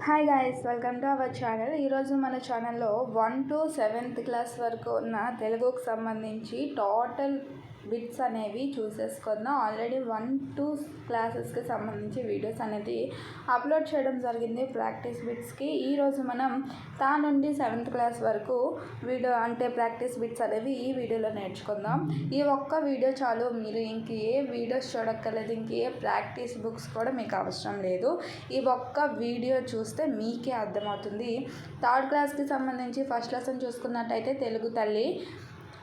Hi guys, welcome to our channel. ఈరోజు మన ఛానల్లో 1 to 7th క్లాస్ వరకు ఉన్న తెలుగుకు సంబంధించి టోటల్ బిట్స్ అనేవి చూసేసుకుందాం. ఆల్రెడీ 1-2 క్లాసెస్కి సంబంధించి వీడియోస్ అనేది అప్లోడ్ చేయడం జరిగింది ప్రాక్టీస్ బిట్స్కి. ఈరోజు మనం నుండి 7th క్లాస్ వరకు వీడియో అంటే ప్రాక్టీస్ బిట్స్ అనేవి ఈ వీడియోలో నేర్చుకుందాం. ఈ ఒక్క వీడియో చాలు, మీరు ఇంకే వీడియోస్ చూడక్కర్లేదు, ఇంకే ప్రాక్టీస్ బుక్స్ కూడా మీకు అవసరం లేదు. ఈ ఒక్క వీడియో చూస్తే మీకే అర్థమవుతుంది. 3rd క్లాస్కి సంబంధించి ఫస్ట్ లెసన్ చూసుకున్నట్టయితే తెలుగు తల్లి.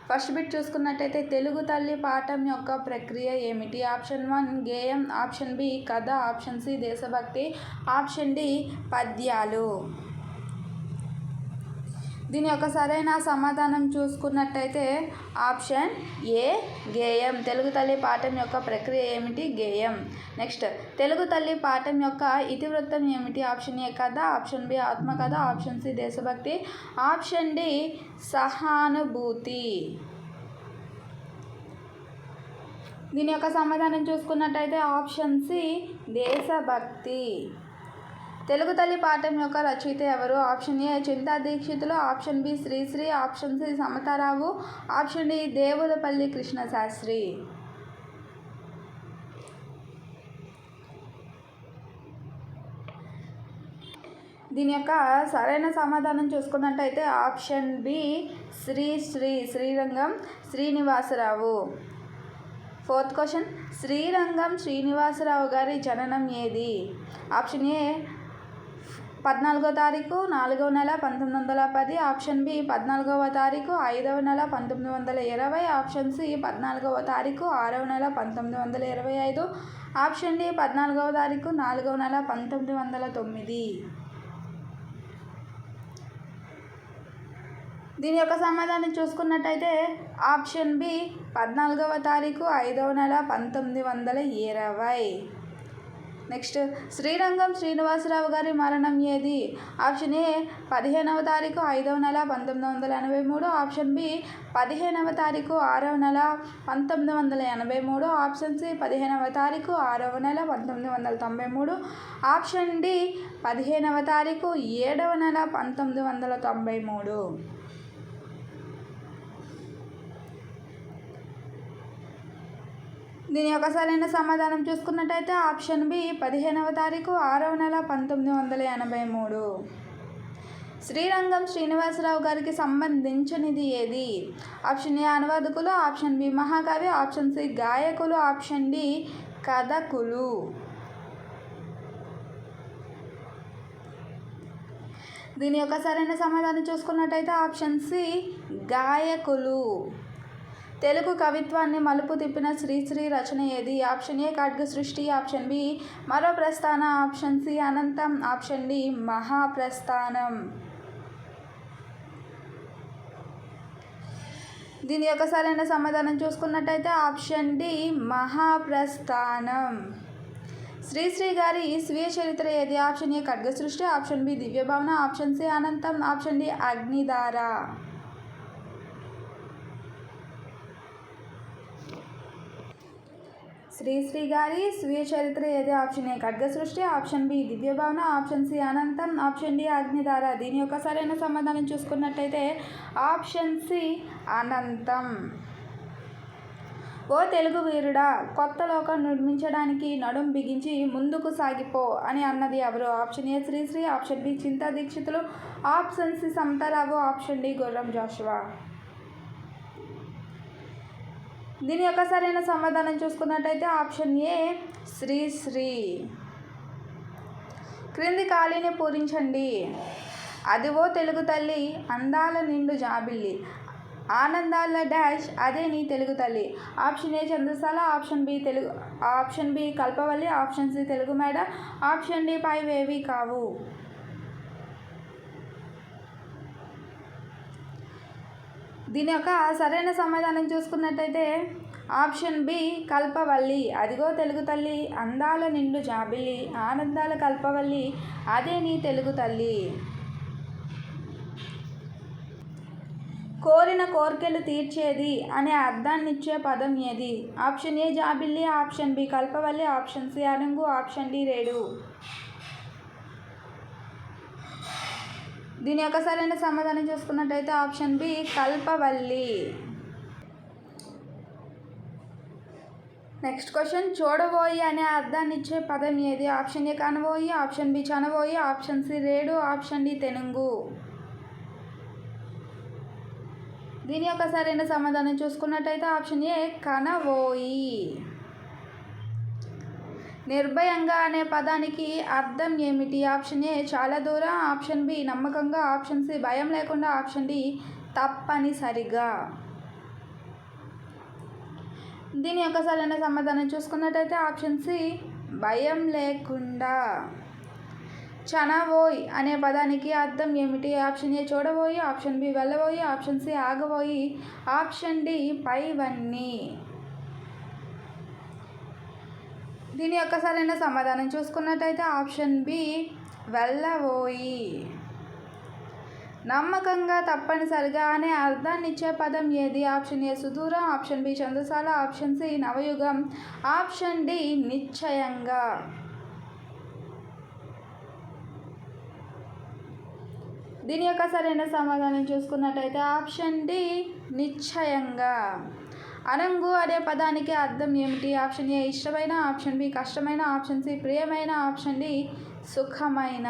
ఫస్ట్ బిట్ చూసుకున్నట్టయితే తెలుగు తల్లి పాఠం యొక్క ప్రక్రియ ఏమిటి? ఆప్షన్ 1 గేయం, ఆప్షన్ బి కథ, ఆప్షన్ సి దేశభక్తి, ఆప్షన్ డి పద్యాలు. దీని యొక్క సరైన సమాధానం చూసుకున్నట్టయితే ఆప్షన్ ఏ గేయం. తెలుగు తల్లి పాఠం యొక్క ప్రక్రియ ఏమిటి? గేయం. నెక్స్ట్, తెలుగు తల్లి పాఠం యొక్క ఇతివృత్తం ఏమిటి? ఆప్షన్ ఏ కథ, ఆప్షన్ బి ఆత్మకథ, ఆప్షన్ సి దేశభక్తి, ఆప్షన్ డి సహానుభూతి. దీని యొక్క సమాధానం చూసుకున్నట్టయితే ఆప్షన్ సి దేశభక్తి. తెలుగు తల్లి పాఠం యొక్క రచయిత ఎవరు? Option A Chinta Dikshitulu, option B Sri Sri, option C Samatha Rao, option D Devulapalli Krishnasastri. దీని యొక్క సరైన సమాధానం చూసుకున్నట్టయితే option B Srirangam Srinivasa Rao. 4th question, Srirangam Srinivasa Rao గారి జననం ఏది? ఆప్షన్ ఏ 14వ తారీఖు 4వ నెల 1910, ఆప్షన్ బి 14వ తారీఖు 5వ నెల 1920, ఆప్షన్ సి 14వ తారీఖు 6వ నెల 1925, ఆప్షన్ డి 14వ తారీఖు 4వ నెల 1909. దీని యొక్క సమాధానం చూసుకున్నట్టయితే ఆప్షన్ బి 14వ తారీఖు 5వ నెల 1920. నెక్స్ట్, శ్రీరంగం శ్రీనివాసరావు గారి మరణం ఏది? ఆప్షన్ ఏ 15వ తారీఖు 5వ నెల 1983, ఆప్షన్ బి 15వ తారీఖు 6వ నెల 1983, ఆప్షన్ సి 15వ తారీఖు 6వ నెల 1993, ఆప్షన్ డి 15వ తారీఖు 7వ నెల 1993. దీని యొక్క సరైన సమాధానం చూసుకున్నట్టయితే ఆప్షన్ బి 15వ తారీఖు 6వ నెల 1983. శ్రీరంగం శ్రీనివాసరావు గారికి సంబంధించినది ఏది? ఆప్షన్ ఏ అనువాదకులు, ఆప్షన్ బి మహాకవి, ఆప్షన్ సి గాయకులు, ఆప్షన్ డి కథకులు. దీని యొక్క సరైన సమాధానం చూసుకున్నట్టయితే ఆప్షన్ సి గాయకులు. తెలుగు కవిత్వాన్ని మలుపు తిప్పిన శ్రీశ్రీ రచన ఏది? ఆప్షన్ ఏ ఖడ్గ సృష్టి, ఆప్షన్ బి మరో ప్రస్థాన, ఆప్షన్ సి అనంతం, ఆప్షన్ డి మహాప్రస్థానం. దీని యొక్క సరైన సమాధానం చూసుకున్నట్టయితే ఆప్షన్ డి మహాప్రస్థానం. శ్రీశ్రీ గారి స్వీయ చరిత్ర ఏది? ఆప్షన్ ఏ ఖడ్గ సృష్టి, ఆప్షన్ బి దివ్యభావన, ఆప్షన్ సి అనంతం, ఆప్షన్ డి అగ్నిధార. శ్రీశ్రీ గారి స్వీయ చరిత్ర ఏది? ఆప్షన్ ఏ ఖడ్గ సృష్టి, ఆప్షన్ బి దివ్యభావన, ఆప్షన్ సి అనంతం, ఆప్షన్ డి అగ్నిధార. దీని యొక్క సరైన సమాధానం చూసుకున్నట్టయితే ఆప్షన్ సి అనంతం. ఓ తెలుగు వీరుడా, కొత్త లోకం నిర్మించడానికి నడుం బిగించి ముందుకు సాగిపో అని అన్నది ఎవరు? Option A Sri Sri, option B Chinta Dikshitulu, option C Samatha Rao, option D Gurram Jashuva. దీని యొక్క సరైన సమాధానం చూసుకున్నట్టయితే ఆప్షన్ ఏ శ్రీశ్రీ. క్రింది ఖాళీని పూరించండి. అదివో తెలుగు తల్లి అందాల నిండు జాబిల్లి, ఆనందాల డాష్ అదే నీ తెలుగు తల్లి. ఆప్షన్ ఏ చంద్రశాల, ఆప్షన్ బి కల్పవల్లి, ఆప్షన్ సి తెలుగు మేడ, ఆప్షన్ డి పైవేవి కావు. దీని యొక్క సరైన సమాధానం చూసుకున్నట్టయితే ఆప్షన్ బి కల్పవల్లి. అదిగో తెలుగు తల్లి అందాల నిండు జాబిల్లి, ఆనందాల కల్పవల్లి అదే నీ తెలుగు తల్లి. కోరిన కోర్కెలు తీర్చేది అనే అర్థాన్నిచ్చే పదం ఏది? ఆప్షన్ ఏ జాబిల్లి, ఆప్షన్ బి కల్పవల్లి, ఆప్షన్ సి అరుంగు, ఆప్షన్ డి రేడు. దీని యొక్క సరైన సమాధానం చూసుకున్నట్టయితే ఆప్షన్ బి కల్పవల్లి. నెక్స్ట్ క్వశ్చన్, చూడబోయి అనే అర్థాన్ని ఇచ్చే పదం ఏది? ఆప్షన్ ఏ కనబోయి, ఆప్షన్ బి చనబోయి, ఆప్షన్ సి రేడు, ఆప్షన్ డి తెనుగు. దీని యొక్క సరైన సమాధానం చూసుకున్నట్టయితే ఆప్షన్ ఏ కనబోయి. నిర్భయంగా అనే పదానికి అర్థం ఏమిటి? ఆప్షన్ ఏ చాలా దూరం, ఆప్షన్ బి నమ్మకంగా, ఆప్షన్ సి భయం లేకుండా, ఆప్షన్ డి తప్పనిసరిగా. దీని యొక్క సరైన సమాధానం చూసుకున్నట్టయితే ఆప్షన్ సి భయం లేకుండా. చనబోయ్ అనే పదానికి అర్థం ఏమిటి? ఆప్షన్ ఏ చూడబోయి, ఆప్షన్ బి వెళ్ళబోయి, ఆప్షన్ సి ఆగబోయి, ఆప్షన్ డి పైవన్నీ. దీని యొక్క సరైన సమాధానం చూసుకున్నట్టయితే ఆప్షన్ బి వెళ్ళబోయి. నమ్మకంగా, తప్పనిసరిగా అనే అర్థాన్ని ఇచ్చే పదం ఏది? ఆప్షన్ ఏ సుదూరం, ఆప్షన్ బి చంద్రశాల, ఆప్షన్ సి నవయుగం, ఆప్షన్ డి నిశ్చయంగా. దీని యొక్క సరైన సమాధానం చూసుకున్నట్టయితే ఆప్షన్ డి నిశ్చయంగా. అనంగు అనే పదానికి అర్థం ఏమిటి? ఆప్షన్ ఏ ఇష్టమైన, ఆప్షన్ బి కష్టమైన, ఆప్షన్ సి ప్రియమైన, ఆప్షన్ డి సుఖమైన.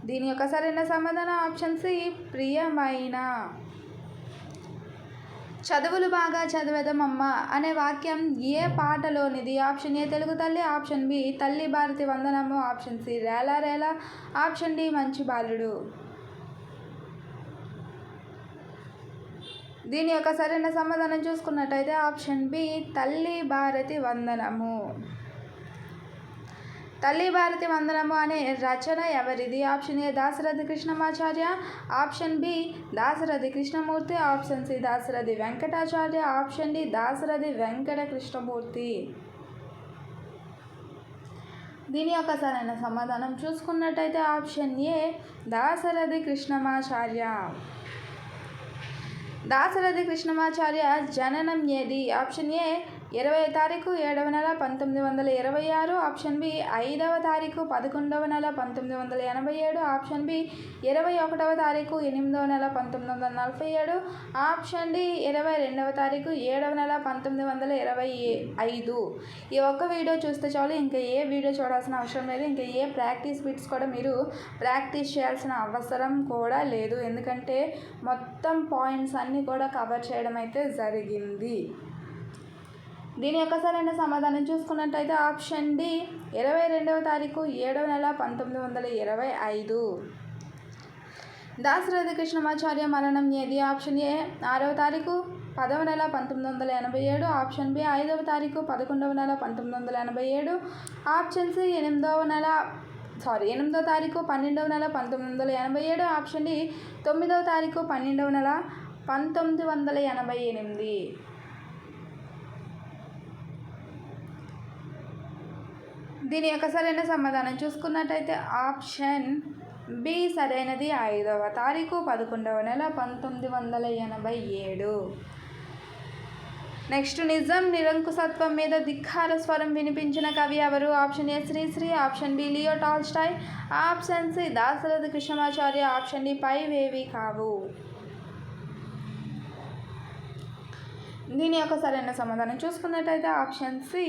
దీని యొక్క సరైన సమాధానం ఆప్షన్ సి ప్రియమైన. చదువులు బాగా చదివేదమమ్మ అనే వాక్యం ఏ పాటలోనిది? ఆప్షన్ ఏ తెలుగు తల్లి, ఆప్షన్ బి తల్లి భారతి వందనము, option C Rela Rela, option D మంచి బాలుడు. దీని యొక్క సరైన సమాధానం చూసుకున్నట్టయితే ఆప్షన్ బి తల్లి భారతి వందనము. తల్లి భారతి వందనము అనే రచన ఎవరిది? Option A Dasarathi Krishnamacharya, option B Dasarathi Krishnamurthy, option C Dasarathi Venkatacharya, option D Dasarathi Venkata Krishnamurthy. దీని యొక్క సరైన సమాధానం చూసుకున్నట్టయితే ఆప్షన్ ఏ దాశరథి కృష్ణమాచార్య. దాశరథి కృష్ణమాచార్య జననం ఏది? ఆప్షన్ ఏ 20వ తారీఖు 7వ నెల 1926, ఆప్షన్ బి 5వ తారీఖు 11వ నెల 1987, ఆప్షన్ బి 21వ తారీఖు 8వ నెల 1947, ఆప్షన్ డి 22వ తారీఖు 7వ నెల 1925. ఈ ఒక్క వీడియో చూస్తే చాలు, ఇంకా ఏ వీడియో చూడాల్సిన అవసరం లేదు, ఇంకా ఏ ప్రాక్టీస్ బిట్స్ కూడా మీరు ప్రాక్టీస్ చేయాల్సిన అవసరం కూడా లేదు, ఎందుకంటే మొత్తం పాయింట్స్ అన్నీ కూడా కవర్ చేయడం అయితే జరిగింది. దీని యొక్క సరైన సమాధానం చూసుకున్నట్టయితే ఆప్షన్ డి 22వ తారీఖు 7వ నెల 1925. దాశరథి కృష్ణమాచార్య మరణం ఏది? ఆప్షన్ ఏ 6వ తారీఖు 10వ నెల 1987, ఆప్షన్ బి 5వ తారీఖు 11వ నెల 1987, ఆప్షన్ సి 8వ తారీఖు 12వ నెల 1987, ఆప్షన్ డి 9వ తారీఖు 12వ నెల 1988. దీని యొక్క సరైన సమాధానం చూసుకున్నట్టయితే ఆప్షన్ బి సరైనది, 5వ తారీఖు 11వ నెల 1987. నెక్స్ట్, నిజం నిరంకుశత్వం మీద ధిక్కార స్వరం వినిపించిన కవి ఎవరు? Option A Sri Sri, option B Leo Tolstoy, option C Dasarathi Krishnamacharya, option D పైవేవి కావు. దీని యొక్క సరైన సమాధానం చూసుకున్నట్టయితే ఆప్షన్ సి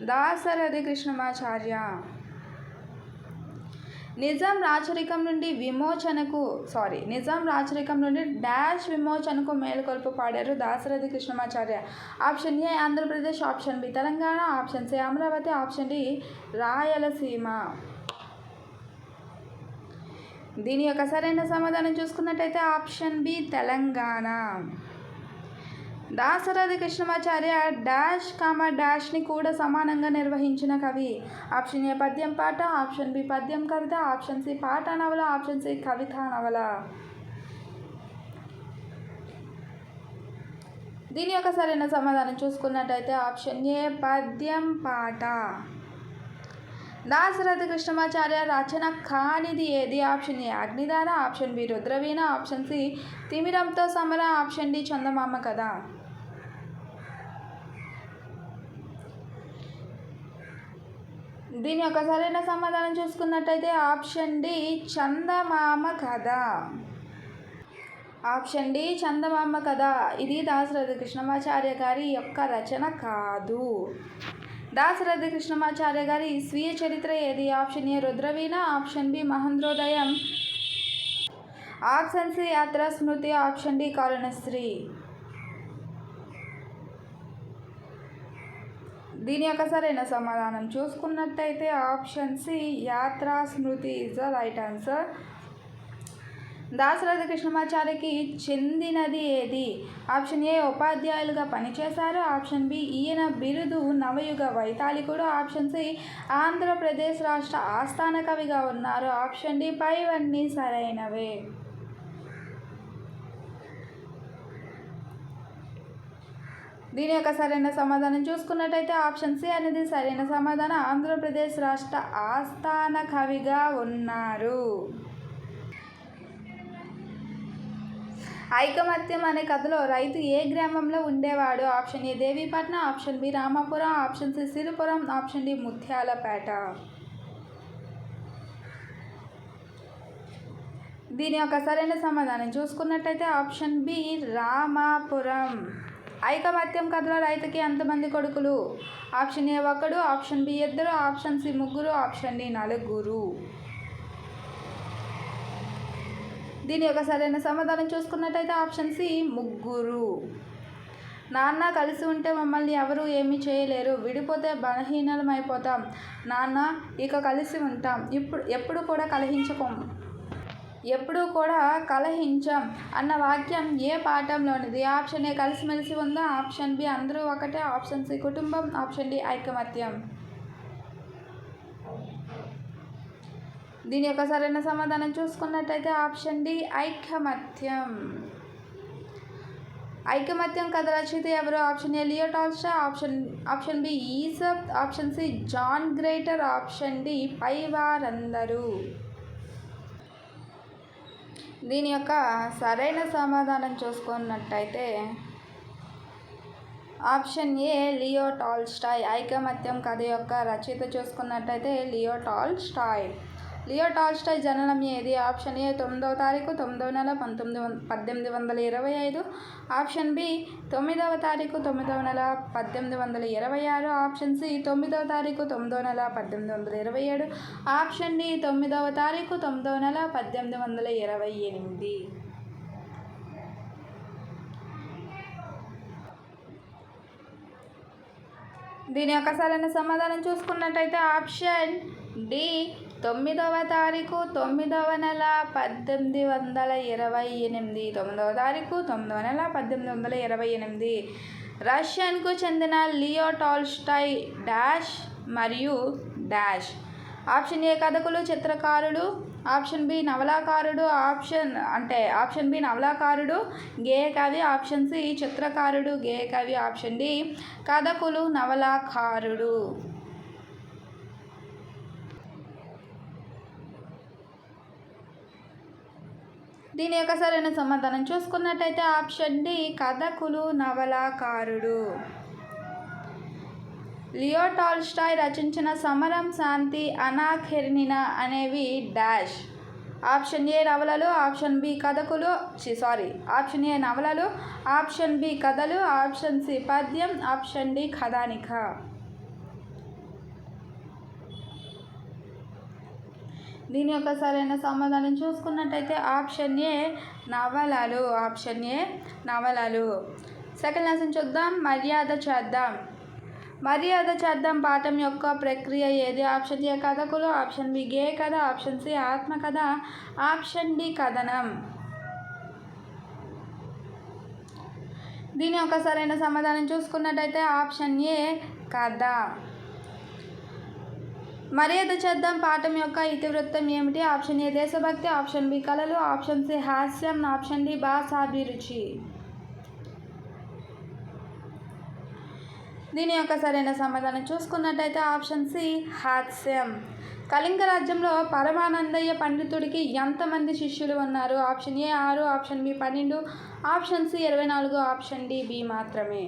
దాశరథి కృష్ణమాచార్య. నిజాం రాచరికం నుండి డాష్ విమోచనకు మేలుకొల్పు పాడారు Dasarathi Krishnamacharya. Option A Andhra Pradesh, option B Telangana, option C Amaravati, option D Rayalaseema. దీని యొక్క సరైన సమాధానం చూసుకున్నట్టయితే ఆప్షన్ బి తెలంగాణ. దాశరథి కృష్ణమాచార్య డాష్ని కూడా సమానంగా నిర్వహించిన కవి. ఆప్షన్ ఏ పద్యం పాట, ఆప్షన్ బి పద్యం కవిత, ఆప్షన్ సి పాట నవల, ఆప్షన్ సి కవిత నవల. దీని యొక్క సరైన సమాధానం చూసుకున్నట్టయితే ఆప్షన్ ఏ పద్యం పాట. దాశరథి కృష్ణమాచార్య రచన కానిది ఏది? Option A Agnidhara, option B Rudraveena, option C తిమిరంతో సమర, ఆప్షన్ డి చందమామ కథ. దీని యొక్క సరైన సమాధానం చూసుకున్నట్టయితే ఆప్షన్ డి చందమామ కథ. ఆప్షన్ డి చందమామ కథ. ఇది దాశరథి కృష్ణమాచార్య గారి యొక్క రచన కాదు. దాశరథి కృష్ణమాచార్య గారి స్వీయ చరిత్ర ఏది? Option A Rudraveena, option B Mahendrodayam, option C Yatra Smriti, option D Karunasri. దీని యొక్క సరైన సమాధానం చూసుకున్నట్టయితే option C Yatra Smriti is the right answer. Dasarathi కృష్ణమాచార్యకి చెందినది ఏది? ఆప్షన్ ఏ ఉపాధ్యాయులుగా పనిచేశారు, ఆప్షన్ బి ఈయన బిరుదు నవయుగ వైతాళికుడు, ఆప్షన్ సి ఆంధ్రప్రదేశ్ రాష్ట్ర ఆస్థాన కవిగా ఉన్నారు, ఆప్షన్ డి పైవన్నీ సరైనవే. దీని యొక్క సరైన సమాధానం చూసుకున్నట్టయితే ఆప్షన్ సి అనేది సరైన సమాధానం. ఆంధ్రప్రదేశ్ రాష్ట్ర ఆస్థాన కవిగా ఉన్నారు. ఐకమత్యం అనే కథలో రైతు ఏ గ్రామంలో ఉండేవాడు? Option A Devipatnam, option B Ramapuram, option C Siripuram, option D Mutyalapeta. దీని యొక్క సరైన సమాధానం చూసుకున్నట్టయితే ఆప్షన్ బి రామాపురం. ఐకమత్యం కథలో రైతుకి ఎంతమంది కొడుకులు? Option A 1, option B 2, option C 3, option D 4. దీని యొక్క సరైన సమాధానం చూసుకున్నట్టయితే ఆప్షన్ సి 3. నాన్న కలిసి ఉంటే మమ్మల్ని ఎవరు ఏమీ చేయలేరు, విడిపోతే బలహీనమైపోతాం, నాన్న ఇక కలిసి ఉంటాం, ఎప్పుడు కూడా కలహించం అన్న వాక్యం ఏ పాఠంలోనిది? ఆప్షన్ ఏ కలిసిమెలిసి ఉందా, ఆప్షన్ బి అందరూ ఒకటే, ఆప్షన్ సి కుటుంబం, ఆప్షన్ డి ఐకమత్యం. దీని యొక్క సరైన సమాధానం చూసుకున్నట్టయితే ఆప్షన్ డి ఐకమత్యం. ఐకమత్యం కథ రచయిత ఎవరు? Option A Leo Tolstoy, option B Aesop, option C John Greater, option D పైవారందరూ. దీని యొక్క సరైన సమాధానం చూసుకున్నట్టయితే ఆప్షన్ ఏ లియో టాల్స్టాయ్. ఐకమత్యం కథ యొక్క రచయిత చూసుకున్నట్టయితే లియో టాల్స్టాయ్. లియో టాల్స్టాయ్ జననం ఏది? ఆప్షన్ ఏ 9వ తారీఖు 9వ నెల 1825, ఆప్షన్ బి 9వ తారీఖు 9వ నెల 1826, ఆప్షన్ సి 9వ తారీఖు 9వ నెల 1827, ఆప్షన్ డి 9వ తారీఖు 9వ నెల 1828. దీని యొక్క సరైన సమాధానం చూసుకున్నట్టయితే ఆప్షన్ డి 9వ తారీఖు 9వ నెల 1828. 9వ తారీఖు 9వ నెల 1828. రష్యన్కు చెందిన లియో టాల్స్టాయ్ డాష్ మరియు డాష్. ఆప్షన్ ఏ కథకులు, చిత్రకారుడు, ఆప్షన్ బి నవలాకారుడు, ఆప్షన్ బి నవలాకారుడు, గేయ కవి, ఆప్షన్ సి చిత్రకారుడు, గేయ కవి, ఆప్షన్ డి కథకులు, నవలాకారుడు. దీని యొక్క సరైన సమాధానం చూసుకున్నట్టయితే ఆప్షన్ డి కథకులు, నవలాకారుడు. లియో టాల్స్టాయ్ రచించిన సమరం, శాంతి, అనా ఖెరెనినా అనేవి డాష్. ఆప్షన్ ఏ నవలలు, ఆప్షన్ బి కథకులు, ఆప్షన్ ఏ నవలలు, ఆప్షన్ బి కథలు, ఆప్షన్ సి పద్యం, ఆప్షన్ డి కథానిక. దీని యొక్క సరైన సమాధానం చూసుకున్నట్టయితే ఆప్షన్ ఏ నవలలు. ఆప్షన్ ఏ నవలలు. సెకండ్ లెసన్ చూద్దాం. మర్యాద చేద్దాం పాఠం యొక్క ప్రక్రియ ఏది? ఆప్షన్ ఏ కథకులు, ఆప్షన్ బి గేయ కథ, ఆప్షన్ సి ఆత్మకథ, ఆప్షన్ డి కథనం. దీని యొక్క సరైన సమాధానం చూసుకున్నట్టయితే ఆప్షన్ ఏ కథ. మర్యాద చేద్దాం పాఠం యొక్క ఇతివృత్తం ఏమిటి? ఆప్షన్ ఏ దేశభక్తి, ఆప్షన్ బి కళలు, ఆప్షన్ సి హాస్యం, ఆప్షన్ డి భాషాభిరుచి. దీని యొక్క సరైన సమాధానం చూసుకున్నట్టయితే ఆప్షన్ సి హాస్యం. కళింగ రాజ్యంలో పరమానందయ్య పండితుడికి ఎంతమంది శిష్యులు ఉన్నారు? Option A 6, option B 12, option C 24, option D B మాత్రమే.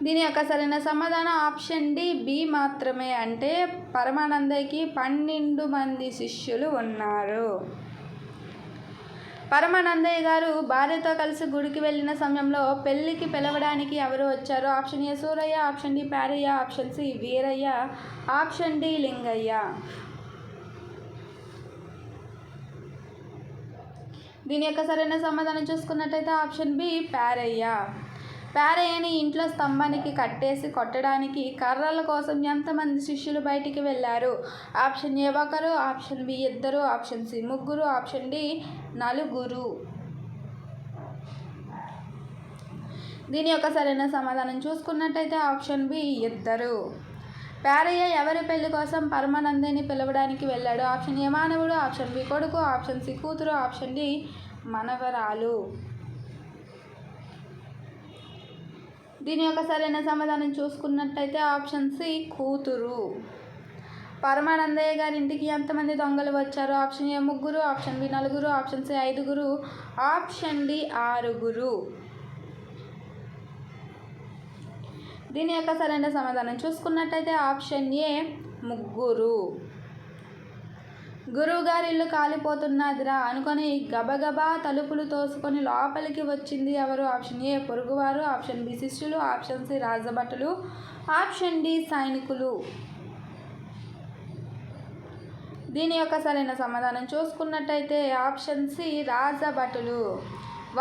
దీని యొక్క సరైన సమాధానం ఆప్షన్ డి బి మాత్రమే. అంటే పరమానందయ్యకి 12 మంది శిష్యులు ఉన్నారు. పరమానందయ్య గారు భార్యతో కలిసి గుడికి వెళ్ళిన సమయంలో పెళ్లికి పిలవడానికి ఎవరు వచ్చారు? Option A Surayya, option D Pyarayya, option C Veerayya, option D Lingayya. దీని యొక్క సరైన సమాధానం చూసుకున్నట్టయితే ఆప్షన్ బి ప్యారయ్య. ప్యారయ్యని ఇంట్లో స్తంభానికి కట్టేసి కొట్టడానికి కర్రల కోసం ఎంతమంది శిష్యులు బయటికి వెళ్ళారు? Option A 1, option B 2, option C 3, option D 4. దీని యొక్క సరైన సమాధానం చూసుకున్నట్టయితే ఆప్షన్ బి 2. ప్యారయ్య ఎవరి పెళ్లి కోసం పరమానందయ్యని పిలవడానికి వెళ్ళాడు? ఆప్షన్ ఏ మానవుడు, ఆప్షన్ బి కొడుకు, ఆప్షన్ సి కూతురు, ఆప్షన్ డి మనవరాలు. దీని యొక్క సరైన సమాధానం చూసుకున్నట్టయితే ఆప్షన్ సి కూతురు. పరమానందయ్య గారి ఇంటికి ఎంతమంది దొంగలు వచ్చారు? Option A 3, option B 4, option C 5, option D 6. దీని యొక్క సరైన సమాధానం చూసుకున్నట్టయితే ఆప్షన్ ఏ 3. గురువుగారి ఇల్లు కాలిపోతున్నదిరా అనుకొని గబగబా తలుపులు తోసుకొని లోపలికి వచ్చింది ఎవరు? ఆప్షన్ ఏ పొరుగువారు, ఆప్షన్ బి శిష్యులు, ఆప్షన్ సి రాజభటులు, ఆప్షన్ డి సైనికులు. దీని యొక్క సరైన సమాధానం చూసుకున్నట్టయితే ఆప్షన్ సి రాజభటులు.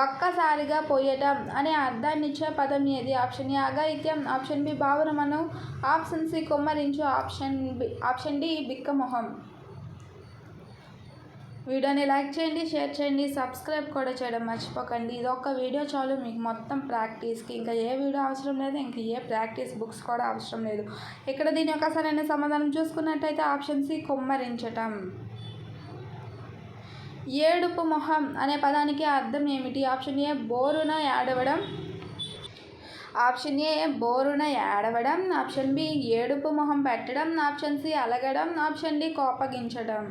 ఒక్కసారిగా పోయటం అనే అర్థాన్నిచ్చే పదం ఏది? ఆప్షన్ ఏ అఘాయిత్యం, ఆప్షన్ బి బావురమను, ఆప్షన్ సి కుమ్మరించు, ఆప్షన్ డి బిక్కమొహం. వీడియోని లైక్ చేయండి, షేర్ చేయండి, సబ్స్క్రైబ్ కూడా చేయడం మర్చిపోకండి. ఇది ఒక్క వీడియో చాలు మీకు మొత్తం ప్రాక్టీస్కి. ఇంకా ఏ వీడియో అవసరం లేదు, ఇంకా ఏ ప్రాక్టీస్ బుక్స్ కూడా అవసరం లేదు. ఇక్కడ దీని యొక్క సరైన సమాధానం చూసుకున్నట్టయితే ఆప్షన్ సి కుమ్మరించటం. ఏడుపు మొహం అనే పదానికి అర్థం ఏమిటి? ఆప్షన్ ఏ బోరున ఏడవడం, ఆప్షన్ ఏ బోరున ఏడవడం, ఆప్షన్ బి ఏడుపు మొహం పెట్టడం, ఆప్షన్ సి అలగడం, ఆప్షన్ డి కోపగించడం.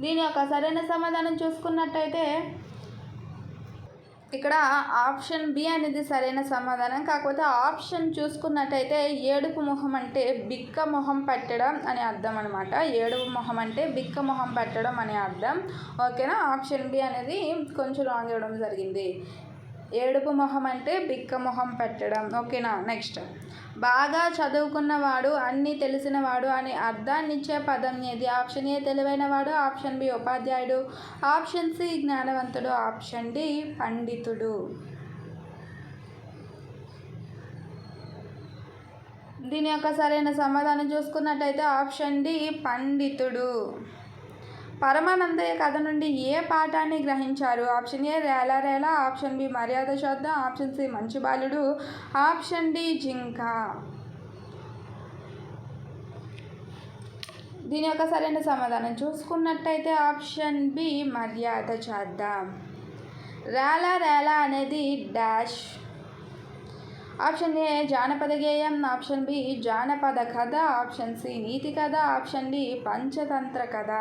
దీని యొక్క సరైన సమాధానం చూసుకున్నట్టయితే ఇక్కడ ఆప్షన్ బి అనేది సరైన సమాధానం. కాకపోతే ఆప్షన్ చూసుకున్నట్టయితే ఏడుపు మొహం అంటే బిక్క మొహం పెట్టడం అనే అర్థం అనమాట. ఏడుపు మొహం అంటే బిక్క మొహం పెట్టడం అనే అర్థం. ఓకేనా? ఆప్షన్ బి అనేది కొంచెం రాంగ్ ఇవ్వడం జరిగింది. ఏడుపు మొహం అంటే బిక్క మొహం పెట్టడం. ఓకేనా? నెక్స్ట్, బాగా చదువుకున్నవాడు, అన్నీ తెలిసినవాడు అనే అర్థాన్నిచ్చే పదం ఏది? ఆప్షన్ ఏ తెలివైనవాడు, ఆప్షన్ బి ఉపాధ్యాయుడు, ఆప్షన్ సి జ్ఞానవంతుడు, ఆప్షన్ డి పండితుడు. దీని యొక్క సరైన సమాధానం చూసుకున్నట్టయితే ఆప్షన్ డి పండితుడు. పరమానందయ్య కథ నుండి ఏ పాఠాన్ని గ్రహించారు? ఆప్షన్ ఏ రేలా రేలా, ఆప్షన్ బి మర్యాద శ్రద్ధ, ఆప్షన్ సి మంచి బాలుడు, ఆప్షన్ డి జింక. దీని యొక్క సరైన సమాధానం చూసుకున్నట్టయితే ఆప్షన్ బి మర్యాద చేద్దాం. రేలా రేలా అనేది డాష్. ఆప్షన్ ఏ జానపద గేయం, ఆప్షన్ బి జానపద కథ, ఆప్షన్ సి నీతి కథ, ఆప్షన్ డి పంచతంత్ర కథ.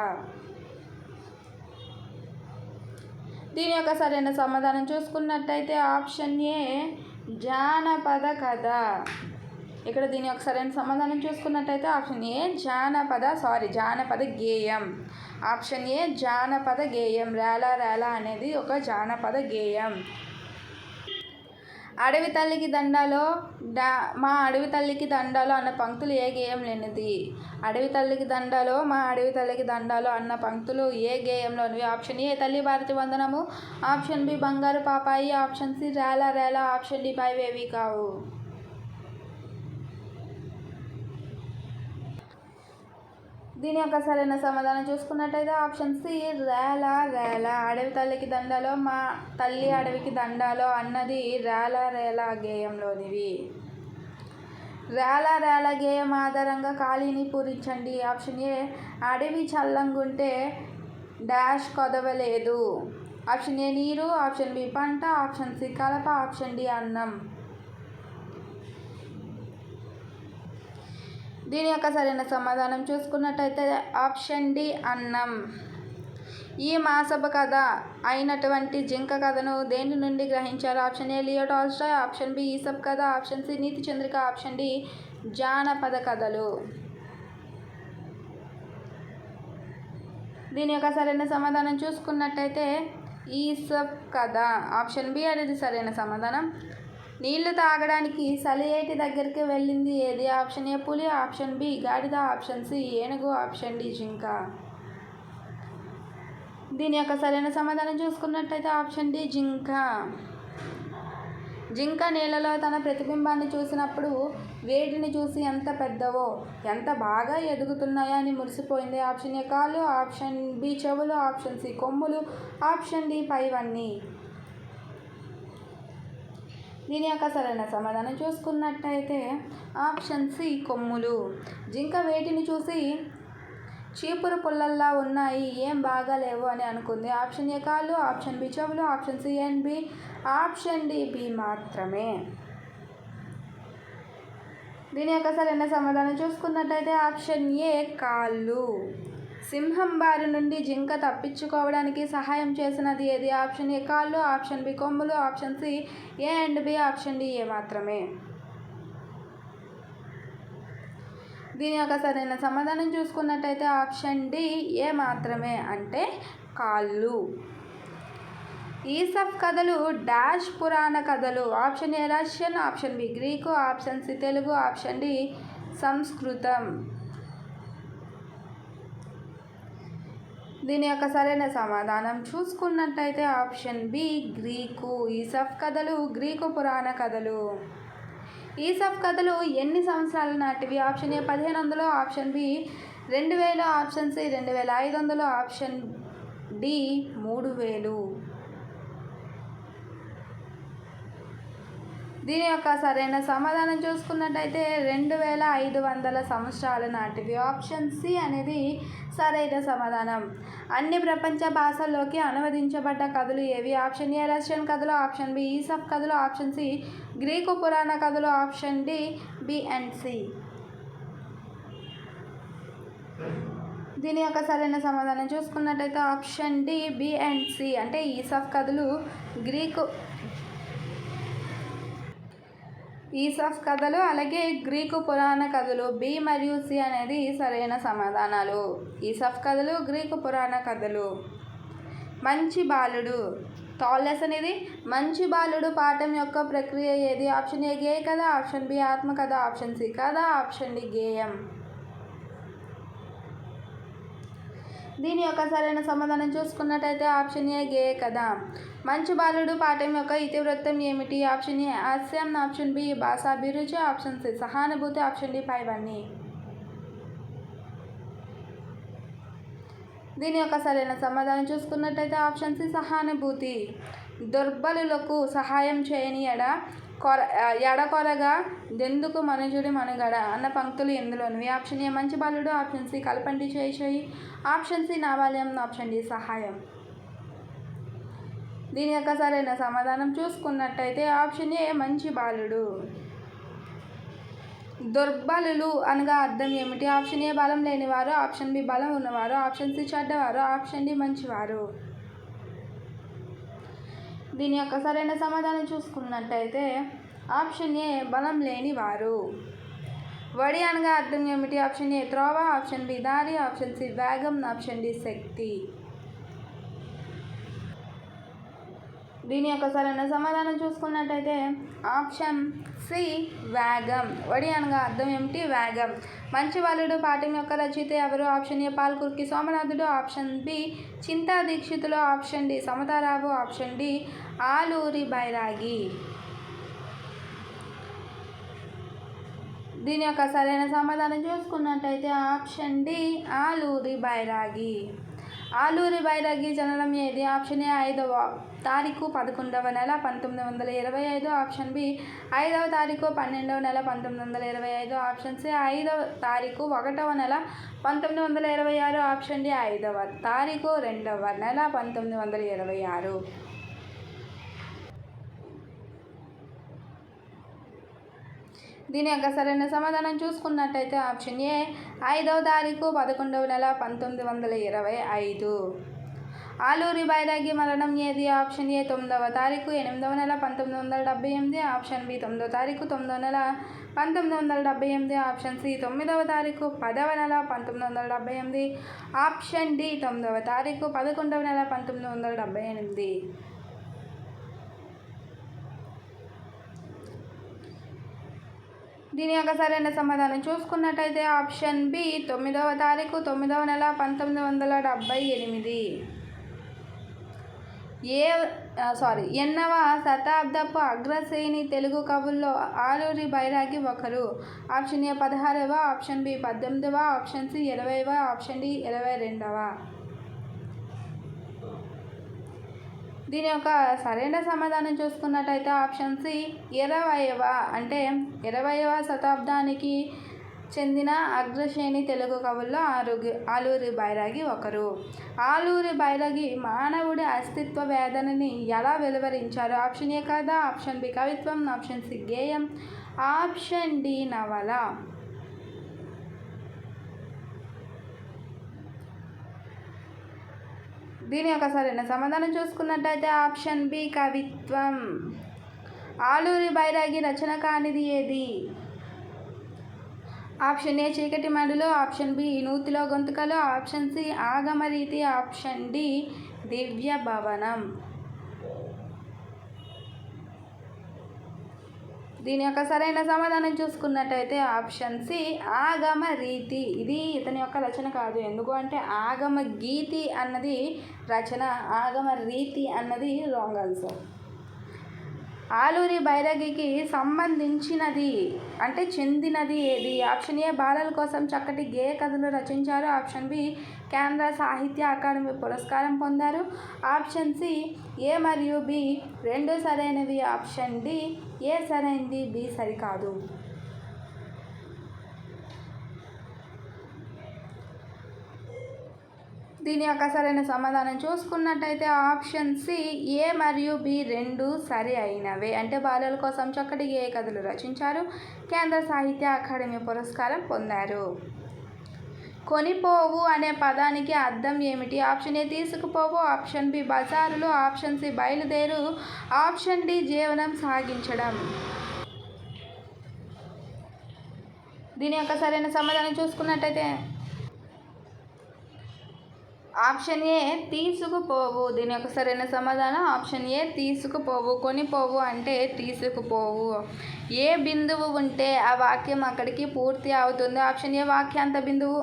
దీని యొక్క సరైన సమాధానం చూసుకున్నట్టయితే ఆప్షన్ ఏ జానపద కథ. ఇక్కడ దీని యొక్క సరైన సమాధానం చూసుకున్నట్టయితే ఆప్షన్ ఏ జానపద గేయం. ఆప్షన్ ఏ జానపద గేయం. రేలా రేలా అనేది ఒక జానపద గేయం. అడవి తల్లికి దండాలో మా అడవి తల్లికి దండాలో అన్న పంక్తులు ఏ గేయం లేనిది? అడవి తల్లికి దండాలో మా అడవి తల్లికి దండాలో అన్న పంక్తులు ఏ గేయంలోనివి? ఆప్షన్ ఏ తల్లి భారతి వందనము, ఆప్షన్ బి బంగారు పాపాయి, option C Rela Rela, option D పైవేవి కావు. దీని యొక్క సరైన సమాధానం చూసుకున్నట్టయితే ఆప్షన్ సి రేలా రేలా. అడవి తల్లికి దండాలో మా తల్లి అడవికి దండాలో అన్నది రేలా రేలా గేయంలోనివి. రేలా రేలా గేయం ఆధారంగా ఖాళీని పూరించండి. ఆప్షన్ ఏ అడవి చల్లంగుంటే డాష్ కొదవలేదు, ఆప్షన్ ఏ నీరు, ఆప్షన్ బి పంట, ఆప్షన్ సి కలప, ఆప్షన్ డి అన్నం. దీని యొక్క సరైన సమాధానం చూసుకున్నట్టయితే ఆప్షన్ డి అన్నం. ఈ మాసపు కథ అయినటువంటి జింక కథను దేని నుండి గ్రహించారు? Option A Leo Tolstoy, option B Aesop కథ, option C Niti Chandrika, option D జానపద కథలు. దీని యొక్క సరైన సమాధానం చూసుకున్నట్టయితే ఈసప్ కథ, ఆప్షన్ బి అనేది సరైన సమాధానం. నీళ్లు తాగడానికి సలియేటి దగ్గరికి వెళ్ళింది ఏది? ఆప్షన్ ఏ పులి, ఆప్షన్ బి గాడిద, ఆప్షన్ సి ఏనుగు, ఆప్షన్ డి జింక. దీని యొక్క సరైన సమాధానం చూసుకున్నట్టయితే ఆప్షన్ డి జింక. జింక నీళ్ళలో తన ప్రతిబింబాన్ని చూసినప్పుడు వేటిని చూసి ఎంత పెద్దవో, ఎంత బాగా ఎదుగుతున్నాయో అని మురిసిపోయింది? ఆప్షన్ ఏ కాళ్ళు, ఆప్షన్ బి చెవులు, ఆప్షన్ సి కొమ్ములు, ఆప్షన్ డి పైవన్నీ. దీని యొక్క సరైన సమాధానం చూసుకున్నట్టయితే ఆప్షన్ సి కొమ్ములు. జింక వేటిని చూసి చీపురు పుల్లల్లా ఉన్నాయి, ఏం బాగాలేవు అని అనుకుంది? ఆప్షన్ ఏ కాళ్ళు, ఆప్షన్ బి చెవులు, option C and B, option D B మాత్రమే. దీని యొక్క సరైన సమాధానం చూసుకున్నట్టయితే ఆప్షన్ ఏ కాళ్ళు. సింహం బారి నుండి జింక తప్పించుకోవడానికి సహాయం చేసినది ఏది? ఆప్షన్ ఏ కాళ్ళు, ఆప్షన్ బి కొమ్ములు, option C A and B, option D A మాత్రమే. దీని యొక్క సరైన సమాధానం చూసుకున్నట్టయితే ఆప్షన్ డి ఏ మాత్రమే, అంటే కాళ్ళు. ఈసప్ కథలు డాష్ పురాణ కథలు? Option A Russian, option B Greek, option C Telugu, option D సంస్కృతం. దీని యొక్క సరైన సమాధానం చూసుకున్నట్టయితే ఆప్షన్ బి గ్రీకు. ఈసప్ కథలు గ్రీకు పురాణ కథలు. ఈసప్ కథలు ఎన్ని సంవత్సరాల నాటివి? Option A 1500, option B 2000, option C 2500, option D 3000. దీని యొక్క సరైన సమాధానం చూసుకున్నట్టయితే 2500 సంవత్సరాల నాటివి. ఆప్షన్ సి అనేది సరైన సమాధానం. అన్ని ప్రపంచ భాషల్లోకి అనువదించబడ్డ కథలు ఏవి? ఆప్షన్ ఏ రష్యన్ కథలు, ఆప్షన్ బి ఈసప్ కథలు, ఆప్షన్ సి గ్రీకు పురాణ కథలు, option D B and C. దీని యొక్క సరైన సమాధానం చూసుకున్నట్టయితే option D B and C, అంటే ఈసప్ కథలు ఈసప్ కథలు అలాగే గ్రీకు పురాణ కథలు. బి మరియు సి అనేది సరైన సమాధానాలు. ఈసప్ కథలు, గ్రీకు పురాణ కథలు. మంచి బాలుడు టాల్లెస్ అనేది మంచి బాలుడు పాఠం యొక్క ప్రక్రియ ఏది? ఆప్షన్ ఏ గేయ కథ, ఆప్షన్ బి ఆత్మకథ, ఆప్షన్ సి కథ, ఆప్షన్ డి గేయం. దీని యొక్క సరైన సమాధానం చూసుకున్నట్టయితే ఆప్షన్ ఏ గేయ కథ. మంచి బాలుడు పాఠం యొక్క ఇతివృత్తం ఏమిటి? ఆప్షన్ ఏ హాస్యం, ఆప్షన్ బి భాషాభిరుచి, ఆప్షన్ సి సహానుభూతి, ఆప్షన్ డి పైవన్నీ. దీని యొక్క సరైన సమాధానం చూసుకున్నట్టయితే ఆప్షన్ సి సహానుభూతి. దుర్బలులకు సహాయం చేయని ఎడకొరగా దెందుకు మనుజుడి మనుగడ అన్న పంక్తులు ఎందులోనివి? ఆప్షన్ ఏ మంచి బాలుడు, ఆప్షన్ సి కల్పండి చేయి, ఆప్షన్ సి నా బాల్యం, ఆప్షన్ డి సహాయం. దీని యొక్క సరైన సమాధానం చూసుకున్నట్టయితే ఆప్షన్ ఏ మంచి బాలుడు. దుర్బలులు అనగా అర్థం ఏమిటి? ఆప్షన్ ఏ బలం లేనివారు, ఆప్షన్ బి బలం ఉన్నవారు, ఆప్షన్ సి చెడ్డవారు, ఆప్షన్ డి మంచివారు. దీని యొక్క సరైన సమాధానం చూసుకున్నట్టయితే ఆప్షన్ ఏ బలం లేనివారు. వడి అనగా అర్థం ఏమిటి? ఆప్షన్ ఏ త్రోవ, ఆప్షన్ బి దారి, ఆప్షన్ సి వేగం, ఆప్షన్ డి శక్తి. దీని యొక్క సరైన సమాధానం చూసుకున్నట్టయితే ఆప్షన్ సి వేగం. వడి అనగా అర్థం ఏమిటి? వేగం. మంచి బాలుడు పాఠం యొక్క రచయిత ఎవరు? Option A Palkuriki Somanathudu, option B Chinta Dikshitulu, option D Samatha Rao, option D Aluri Bairagi. దీని యొక్క సరైన సమాధానం చూసుకున్నట్టయితే ఆప్షన్ డి ఆలూరి బైరాగి. ఆలూరి బైరాగి జననం ఏది? ఆప్షన్ ఏ 5వ తారీఖు 11వ నెల 1925, ఆప్షన్ బి 5వ తారీఖు 12వ నెల 1925, ఆప్షన్ సి 5వ తారీఖు 1వ నెల 1926, ఆప్షన్ డి 5వ తారీఖు 2వ నెల 1926. దీని యొక్క సరైన సమాధానం చూసుకున్నట్టయితే ఆప్షన్ ఏ 5వ తారీఖు 11వ నెల 1925. ఆలూరి బైరాగి మరణం ఏది? ఆప్షన్ ఏ 9వ తారీఖు 8వ నెల 1978, ఆప్షన్ బి 9వ తారీఖు 9వ నెల 1978, ఆప్షన్ సి 9వ తారీఖు 10వ నెల 1978, ఆప్షన్ డి 9వ తారీఖు 11వ నెల 1978. దీని యొక్క సరైన సమాధానం చూసుకున్నట్టయితే ఆప్షన్ బి 9వ తారీఖు 9వ నెల 1978. ఎన్నవ శతాబ్దపు అగ్రశ్రేణి తెలుగు కవుల్లో ఆలూరి బైరాగి ఒకరు? ఆప్షన్ ఏ 16వ, ఆప్షన్ బి 18వ, ఆప్షన్ సి 20వ, ఆప్షన్ డి 22వ. దీని యొక్క సరైన సమాధానం చూసుకున్నట్టయితే ఆప్షన్ సి 20వ, అంటే 20వ శతాబ్దానికి చెందిన అగ్రశ్రేణి తెలుగు కవుల్లో ఆలూరి బైరాగి ఒకరు. ఆలూరి బైరాగి మానవుడి అస్తిత్వ వేదనని ఎలా వెలువరించారు? ఆప్షన్ ఏ కథ, ఆప్షన్ బి కవిత్వం, ఆప్షన్ సి గేయం, ఆప్షన్ డి నవల. దీని యొక్క సరైన సమాధానం చూసుకున్నట్టయితే ఆప్షన్ బి కవిత్వం. ఆలూరి బైరాగి రచన కానిది ఏది? ఆప్షన్ ఏ చీకటి మడులు, ఆప్షన్ బి నూతిలో గొంతుకలు, ఆప్షన్ సి ఆగమరీతి, ఆప్షన్ డి దివ్య భవనం. దీని యొక్క సరైన సమాధానం చూసుకున్నట్టయితే ఆప్షన్ సి ఆగమ రీతి. ఇది ఇతని యొక్క రచన కాదు. ఎందుకు అంటే ఆగమ గీతి అన్నది రచన, ఆగమ రీతి అన్నది రాంగ్ ఆన్సర్. ఆలూరి బైరాగికి సంబంధించినది అంటే చెందినది ఏది? ఆప్షన్ ఏ బాలల కోసం చక్కటి గేయ కథలు రచించారు, ఆప్షన్ బి కేంద్ర సాహిత్య అకాడమీ పురస్కారం పొందారు, ఆప్షన్ సి ఏ మరియు బి రెండు సరైనవి, ఆప్షన్ డి ఏ సరైనది, బి సరికాదు. దీని యొక్క సరైన సమాధానం చూసుకున్నట్టయితే ఆప్షన్ సి ఏ మరియు బి రెండు సరి అయినవే. అంటే బాలల కోసం చక్కటి గేయ కథలు రచించారు, కేంద్ర సాహిత్య అకాడమీ పురస్కారం పొందారు. కొనిపోవు అనే పదానికి అర్థం ఏమిటి? ఆప్షన్ ఏ తీసుకుపోవు, ఆప్షన్ బి బజారులు, ఆప్షన్ సి బయలుదేరు, ఆప్షన్ డి జీవనం సాగించడం. దీని యొక్క సరైన సమాధానం చూసుకున్నట్టయితే ఆప్షన్ ఏ తీసుకుపోవు. దీని యొక్క సరైన సమాధానం ఆప్షన్ ఏ తీసుకుపోవు. కొనిపోవు అంటే తీసుకుపోవు. ఏ బిందువు ఉంటే ఆ వాక్యం అక్కడికి పూర్తి అవుతుంది? ఆప్షన్ ఏ వాక్యాంత బిందువు,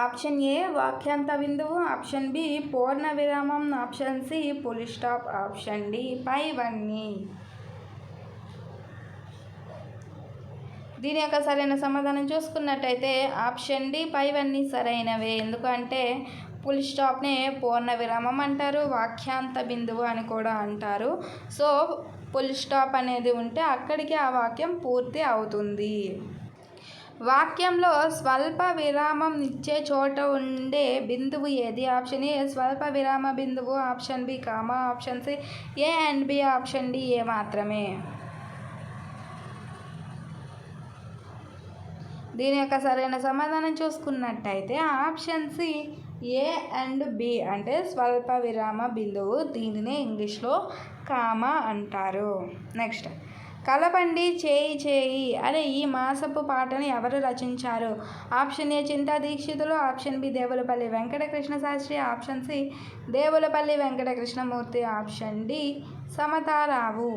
ఆప్షన్ ఏ వాక్యాంత బిందువు, ఆప్షన్ బి పూర్ణ విరామం, option C full stop, option D పైవన్నీ. దీని యొక్క సరైన సమాధానం చూసుకున్నట్టయితే ఆప్షన్ డి పైవన్నీ సరైనవే. ఎందుకంటే ఫుల్ స్టాప్నే పూర్ణ విరామం అంటారు, వాక్యాంత బిందువు అని కూడా అంటారు. సో ఫుల్ స్టాప్ అనేది ఉంటే అక్కడికి ఆ వాక్యం పూర్తి అవుతుంది. వాక్యంలో స్వల్ప విరామం ఇచ్చే చోట ఉండే బిందువు ఏది? ఆప్షన్ ఏ స్వల్ప విరామ బిందువు, option B comma, option C A and B, option D A మాత్రమే. దీని యొక్క సరైన సమాధానం చూసుకున్నట్టయితే option C A and B అంటే స్వల్ప విరామ బిందువు. దీనినే ఇంగ్లీష్లో కామా అంటారు. నెక్స్ట్, కలపండి చేయి చేయి అనే ఈ మాసపు పాటను ఎవరు రచించారు? Option A Chinta Dikshitulu, option B Devulapalli Venkatakrishna Sastri, option C Devulapalli Venkatakrishnamurthy, option D Samatha Rao.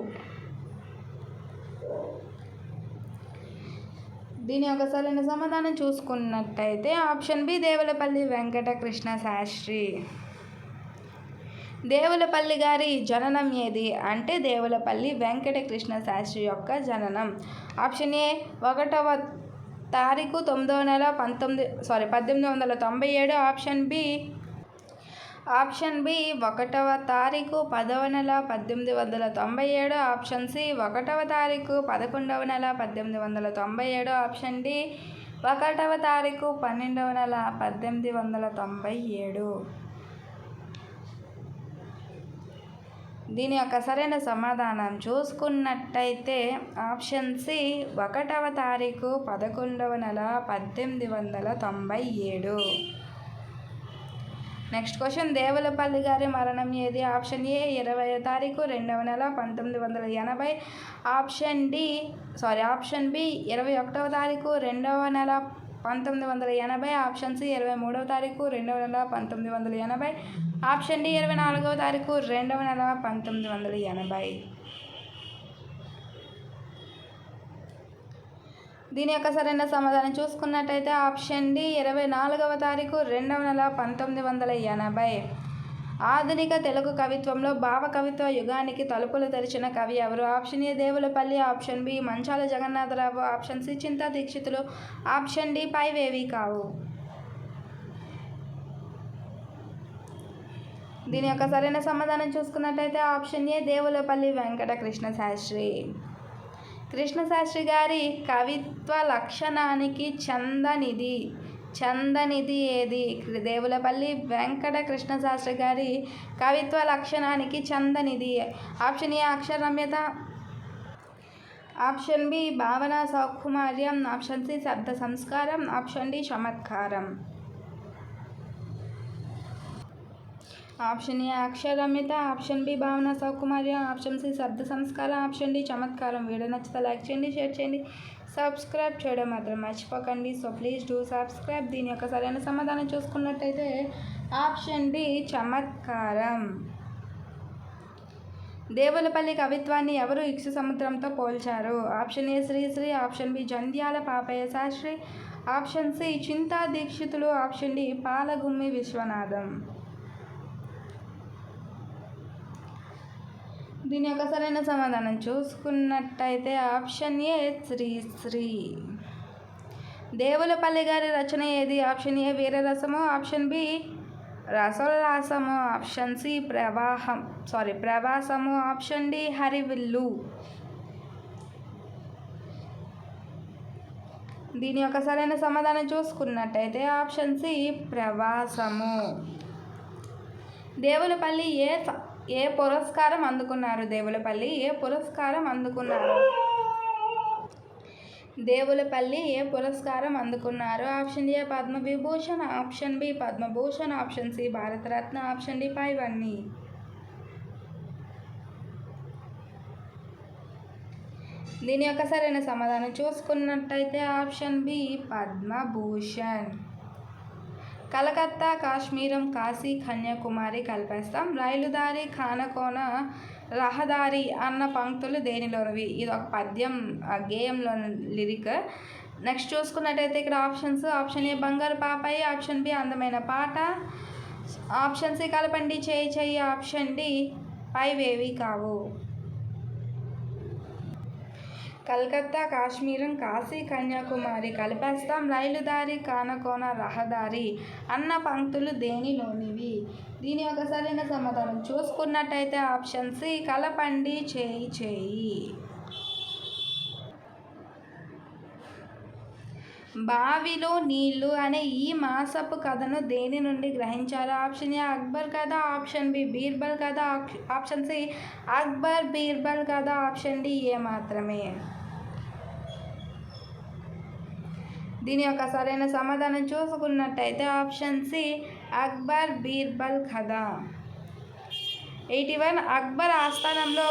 దీని యొక్క సరైన సమాధానం చూసుకున్నట్టయితే ఆప్షన్ బి దేవులపల్లి వెంకటకృష్ణ శాస్త్రి. దేవులపల్లి గారి జననం ఏది? అంటే దేవులపల్లి వెంకటకృష్ణ శాస్త్రి యొక్క జననం. ఆప్షన్ ఏ 1వ తారీఖు 9వ నెల 1897, ఆప్షన్ బి 1వ తారీఖు 10వ నెల 1897, ఆప్షన్ సి 1వ తారీఖు 11వ నెల 1897, ఆప్షన్ డి 1వ తారీఖు 12వ నెల 1897. దీని యొక్క సరైన సమాధానం చూసుకున్నట్టయితే ఆప్షన్ సి 1వ తారీఖు 11వ నెల 1897. నెక్స్ట్ క్వశ్చన్, దేవులపల్లి గారి మరణం ఏది? ఆప్షన్ ఏ 20వ తారీఖు 2వ నెల 1980. ఆప్షన్ బి 21వ తారీఖు 2వ నెల 1980. ఆప్షన్ సి 23వ తారీఖు 2వ నెల 1980. ఆప్షన్ డి 24వ తారీఖు 2వ నెల 1980. దీని యొక్క సరైన సమాధానం చూసుకున్నట్టయితే ఆప్షన్ డి 24వ తారీఖు 2వ నెల 1980. ఆధునిక తెలుగు కవిత్వంలో భావ కవిత్వ యుగానికి తలుపులు తెరిచిన కవి ఎవరు? Option A Devulapalli. Option B Manchala Jagannatharao. Option C Chinta Dikshitulu. Option D పైవేవి కావు. దీని యొక్క సరైన సమాధానం చూసుకున్నట్టయితే ఆప్షన్ ఏ దేవులపల్లి వెంకట కృష్ణశాస్త్రి. కృష్ణశాస్త్రి గారి కవిత్వ లక్షణానికి చందనిది ఏది? దేవులపల్లి వెంకట కృష్ణశాస్త్రి గారి కవిత్వ లక్షణానికి చందనిది. ఆప్షన్ ఏ అక్షరమ్యత. ఆప్షన్ బి భావన సౌకుమార్యం. ఆప్షన్ సి శబ్ద సంస్కారం. ఆప్షన్ డి చమత్కారం. ఆప్షన్ ఏ అక్షరమ్యత. ఆప్షన్ బి భావన సౌకుమార్యం. ఆప్షన్ సి శబ్ద సంస్కారం. ఆప్షన్ డి చమత్కారం. వీడియో నచ్చితే లైక్ చేయండి, షేర్ చేయండి, సబ్స్క్రైబ్ చేయడం మాత్రం మర్చిపోకండి. So please do subscribe. దీని యొక్క సరైన సమాధానం చూసుకున్నట్టయితే ఆప్షన్ డి చమత్కారం. దేవులపల్లి కవిత్వాన్ని ఎవరు ఇక్షు సముద్రంతో పోల్చారు? Option A Sri Sri. Option B Jandhyala Papayya Sastry. Option C Chinta Dikshitulu. Option D Palagummi Viswanatham. దీని యొక్క సరైన సమాధానం చూసుకున్నట్టయితే ఆప్షన్ ఏ శ్రీశ్రీ. దేవులపల్లి గారి రచన ఏది? Option A Veerarasamu. Option B Rasollasamu. Option C Pravasamu. Option D Harivillu. దీని యొక్క సరైన సమాధానం చూసుకున్నట్టయితే ఆప్షన్ సి ప్రవాసము. దేవులపల్లి ఏ పురస్కారం అందుకున్నారు? దేవులపల్లి ఏ పురస్కారం అందుకున్నారు? దేవులపల్లి ఏ పురస్కారం అందుకున్నారు? Option A Padma Vibhushan. Option B Padma Bhushan. Option C Bharat Ratna. Option D పైవన్నీ. దీని యొక్క సరైన సమాధానం చూసుకున్నట్టయితే ఆప్షన్ బి పద్మభూషణ్. కలకత్తా, కాశ్మీరం, కాశీ, కన్యాకుమారి కలిపేస్తాం. రైలుదారి, ఖానకోన, రహదారి అన్న పంక్తులు దేనిలోనివి? ఇది ఒక పద్యం, గేయంలో లిరిక్. నెక్స్ట్ చూసుకున్నట్టయితే ఇక్కడ ఆప్షన్స్. ఆప్షన్ ఏ బంగారు పాపాయి. ఆప్షన్ బి అందమైన పాట. ఆప్షన్ సి కలపండి చేయి చేయి. ఆప్షన్ డి పైవేవి కావు. కలకత్తా, కాశ్మీరం, కాశీ, కన్యాకుమారి కలిపేస్తాం. రైలుదారి, కానకోన, రహదారి అన్న పంక్తులు దేనిలోనివి? దీని యొక్క సరైన సమాధానం చూసుకున్నట్టయితే ఆప్షన్ సి కలపండి చేయి చేయి. బావిలో నీళ్లు అనే ఈ మాసపు కథను దేని నుండి గ్రహించారు? ఆప్షన్ ఏ అక్బర్ కథ. ఆప్షన్ బి బీర్బల్ కథ. ఆప్షన్ సి అక్బర్ బీర్బల్ కథ. ఆప్షన్ డి ఏ మాత్రమే. దీని యొక్క సరైన సమాధానం చూసుకున్నట్టయితే ఆప్షన్ సి అక్బర్ బీర్బల్ కథ. 81 అక్బర్ ఆస్థానంలో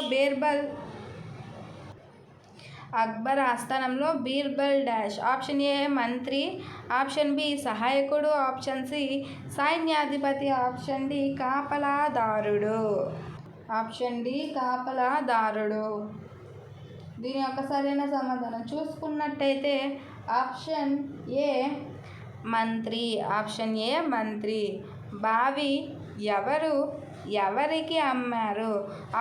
బీర్బల్ డాష్. ఆప్షన్ ఏ మంత్రి. ఆప్షన్ బి సహాయకుడు. ఆప్షన్ సి సైన్యాధిపతి. ఆప్షన్ డి కాపలాదారుడు. ఆప్షన్ డి కాపలాదారుడు. దీని యొక్క సరైన సమాధానం చూసుకున్నట్టయితే ఆప్షన్ ఏ మంత్రి. ఆప్షన్ ఏ మంత్రి. బావి ఎవరికి అమ్మారు?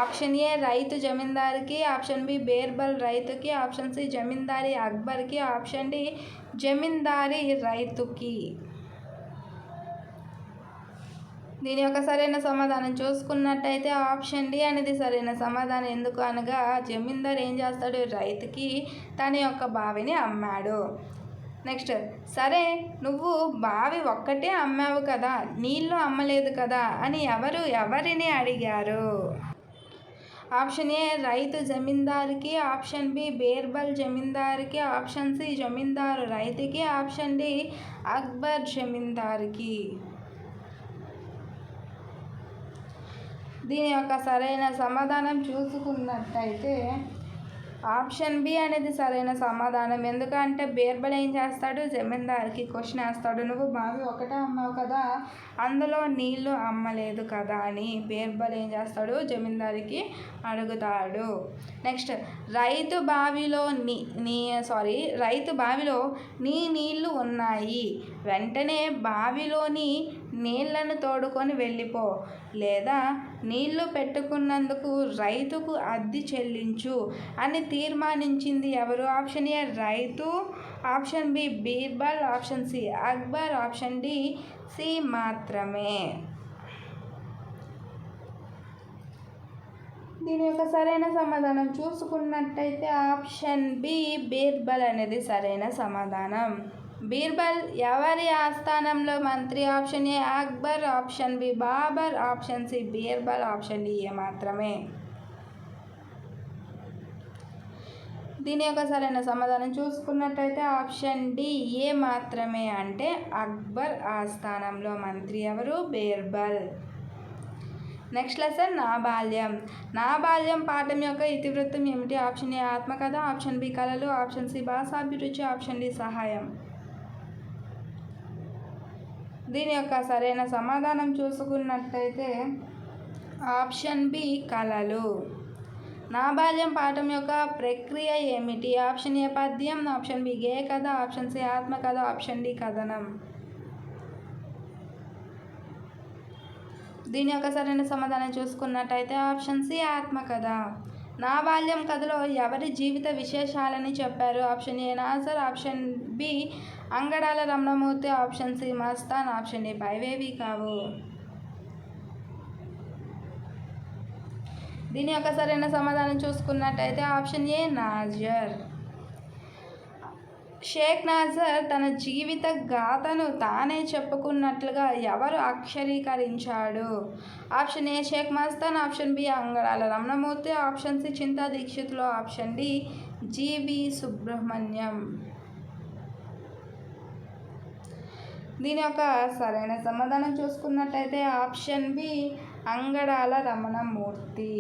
ఆప్షన్ ఏ రైతు జమీందారుకి. ఆప్షన్ బి బీర్బల్ రైతుకి. ఆప్షన్ సి జమీందారి అక్బర్కి. ఆప్షన్ డి జమీందారి రైతుకి. దీని యొక్క సరైన సమాధానం చూసుకున్నట్టయితే ఆప్షన్ డి అనేది సరైన సమాధానం. ఎందుకు అనగా జమీందారు ఏం చేస్తాడు? రైతుకి తన యొక్క బావిని అమ్మాడు. నెక్స్ట్, సరే నువ్వు బావి ఒక్కటే అమ్మావు కదా, నీళ్ళు అమ్మలేదు కదా అని ఎవరిని అడిగారు? ఆప్షన్ ఏ రైతు జమీందారుకి. ఆప్షన్ బి బీర్బల్ జమీందారుకి. ఆప్షన్ సి జమీందారు రైతుకి. ఆప్షన్ డి అక్బర్ జమీందారుకి. దీని యొక్క సరైన సమాధానం చూసుకున్నట్టయితే ఆప్షన్ బి అనేది సరైన సమాధానం. ఎందుకంటే బీర్బల్ ఏం చేస్తాడు, జమీందార్కి క్వశ్చన్ వేస్తాడు, నువ్వు బావి ఒకటే అమ్మావు కదా, అందులో నీళ్లు అమ్మలేదు కదా అని బీర్బల్ ఏం చేస్తాడు, జమీందారికి అడుగుతాడు. నెక్స్ట్, రైతు బావిలో నీ నీళ్లు ఉన్నాయి, వెంటనే బావిలోని నీళ్లను తోడుకొని వెళ్ళిపో, లేదా నీళ్లు పెట్టుకున్నందుకు రైతుకు అద్దె చెల్లించు అని తీర్మానించింది ఎవరు? ఆప్షన్ ఏ రైతు, option B Birbal, option C Akbar, option D C మాత్రమే. దీని యొక్క సరైన సమాధానం చూసుకున్నట్టయితే ఆప్షన్ బి బీర్బల్ అనేది సరైన సమాధానం. బీర్బల్ ఎవరి ఆస్థానంలో మంత్రి? Option A Akbar, option B Babur, option C Birbal, option D A మాత్రమే. దీని యొక్క సరైన సమాధానం చూసుకున్నట్టయితే ఆప్షన్ డి ఏ మాత్రమే. అంటే అక్బర్ ఆస్థానంలో మంత్రి ఎవరు? బీర్బల్. నెక్స్ట్ లెసన్ నా బాల్యం పాఠం యొక్క ఇతివృత్తం ఏమిటి? ఆప్షన్ ఏ ఆత్మకథ, ఆప్షన్ బి కళలు, ఆప్షన్ సి భాషాభిరుచి, ఆప్షన్ డి సహాయం. దీని యొక్క సరైన సమాధానం చూసుకున్నట్టయితే ఆప్షన్ బి కళలు. నా బాల్యం పాఠం యొక్క ప్రక్రియ ఏమిటి? ఆప్షన్ ఏ పద్యం, ఆప్షన్ బి గేయ కథ, ఆప్షన్ సి ఆత్మకథ, ఆప్షన్ డి కథనం. దీని యొక్క సరైన సమాధానం చూసుకున్నట్టయితే ఆప్షన్ సి ఆత్మకథ. నా బాల్యం కథలో ఎవరి జీవిత విశేషాలని చెప్పారు? Option A Nazar, option B Angadala Ramanamurthy, option C Mastan, option D పైవేవి కావు. దీని యొక్క సరైన సమాధానం చూసుకున్నట్టయితే ఆప్షన్ ఏ నాజర్. షేక్ నాజర్ తన జీవిత గాథను తానే చెప్పుకున్నట్లుగా ఎవరు అక్షరీకరించాడు? Option A Sheikh Mastan, option B Angadala Ramanamurthy, option C Chinta Dikshitulu, option D G V Subrahmanyam. దీని యొక్క సరైన సమాధానం చూసుకున్నట్టయితే ఆప్షన్ బి అంగడాల రమణమూర్తి.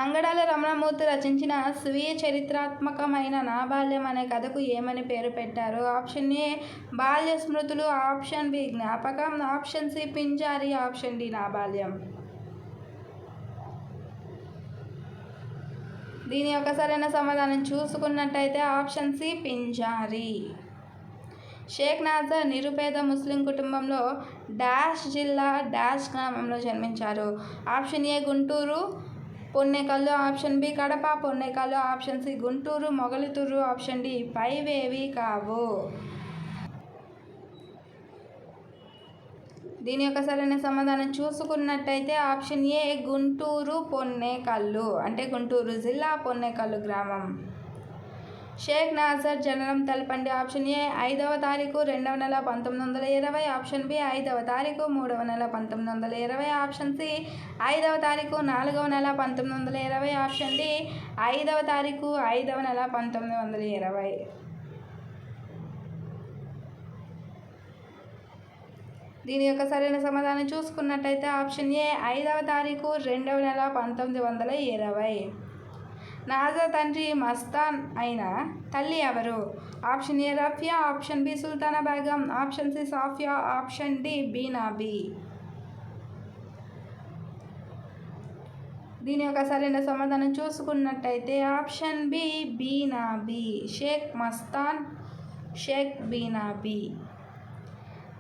అంగడాల రమణమూర్తి రచించిన స్వీయ చరిత్రాత్మకమైన నా బాల్యం అనే కథకు ఏమని పేరు పెట్టారు? Option A Balya Smruthulu, option B Gnapakam, option C Pinjari, option D నా బాల్యం. దీని యొక్క సరైన సమాధానం చూసుకున్నట్టయితే ఆప్షన్ సి పింజారి. షేక్ నాజర్ నిరుపేద ముస్లిం కుటుంబంలో డాష్ జిల్లా డాష్ గ్రామంలో జన్మించారు. Option A Guntur Ponnekallu, option B Kadapa Ponnekallu, option C Guntur Mogalituru, option D పైవేవి కావు. దీని యొక్క సరైన సమాధానం చూసుకున్నట్టయితే ఆప్షన్ ఏ గుంటూరు పొన్నెకల్లు, అంటే గుంటూరు జిల్లా పొన్నెకల్లు గ్రామం. షేక్ నాజర్ జననం తెలపండి. ఆప్షన్ ఏ 5వ తారీఖు 2వ నెల 1920, ఆప్షన్ బి 5వ తారీఖు 3వ నెల 1920, ఆప్షన్ సి 5వ తారీఖు 4వ నెల 1920, ఆప్షన్ డి 5వ తారీఖు 5వ నెల 1920. దీని యొక్క సరైన సమాధానం చూసుకున్నట్టయితే ఆప్షన్ ఏ 5వ తారీఖు 2వ నెల 1920. నాజర్ తండ్రి మస్తాన్ అయిన తల్లి ఎవరు? Option A Rafiya, option B Sultana Begum, option C Safiya, option D Beenabi. దీని యొక్క సరైన సమాధానం చూసుకున్నట్టయితే ఆప్షన్ బి బీనాబీ. షేక్ మస్తాన్, షేక్ బీనాబీ.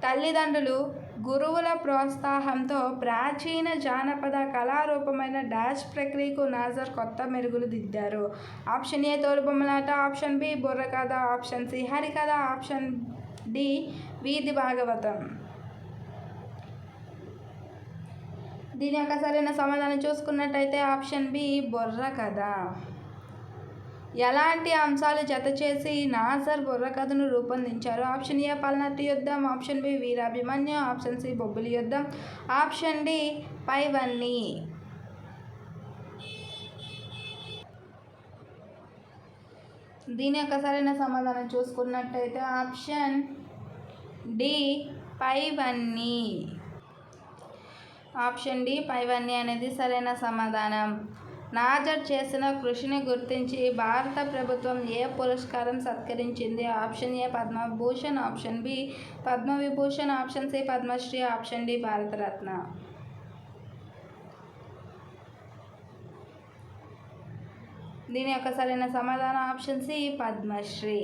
తల్లిదండ్రులు గురువుల ప్రోత్సాహంతో ప్రాచీన జానపద కళారూపమైన డాష్ ప్రక్రియకు నాజర్ కొత్త మెరుగులు దిద్దారు. Option A tholubommalata, option B burrakatha, option C harikatha, option D Veedhi Bhagavatam. దీని యొక్క సరైన సమాధానం చూసుకున్నట్టయితే ఆప్షన్ బి బుర్రకథ. ఎలాంటి అంశాలు జత చేసి నాజర్ బుర్రకథను రూపొందించారు? ఆప్షన్ ఏ పల్నాటి యుద్ధం, option B Veerabhimanyu, option C Bobbili యుద్ధం, ఆప్షన్ డి పైవన్నీ. దీని యొక్క సరైన సమాధానం చూసుకున్నట్టయితే ఆప్షన్ డి పైవన్నీ. ఆప్షన్ డి పైవన్నీ అనేది సరైన సమాధానం. నాజర్ చేసిన కృషిని గుర్తించి భారత ప్రభుత్వం ఏ పురస్కారం సత్కరించింది? Option A Padma Bhushan, option B Padma Vibhushan, option C Padma Shri, option D Bharat Ratna. దీని యొక్క సరైన సమాధానం ఆప్షన్ సి పద్మశ్రీ.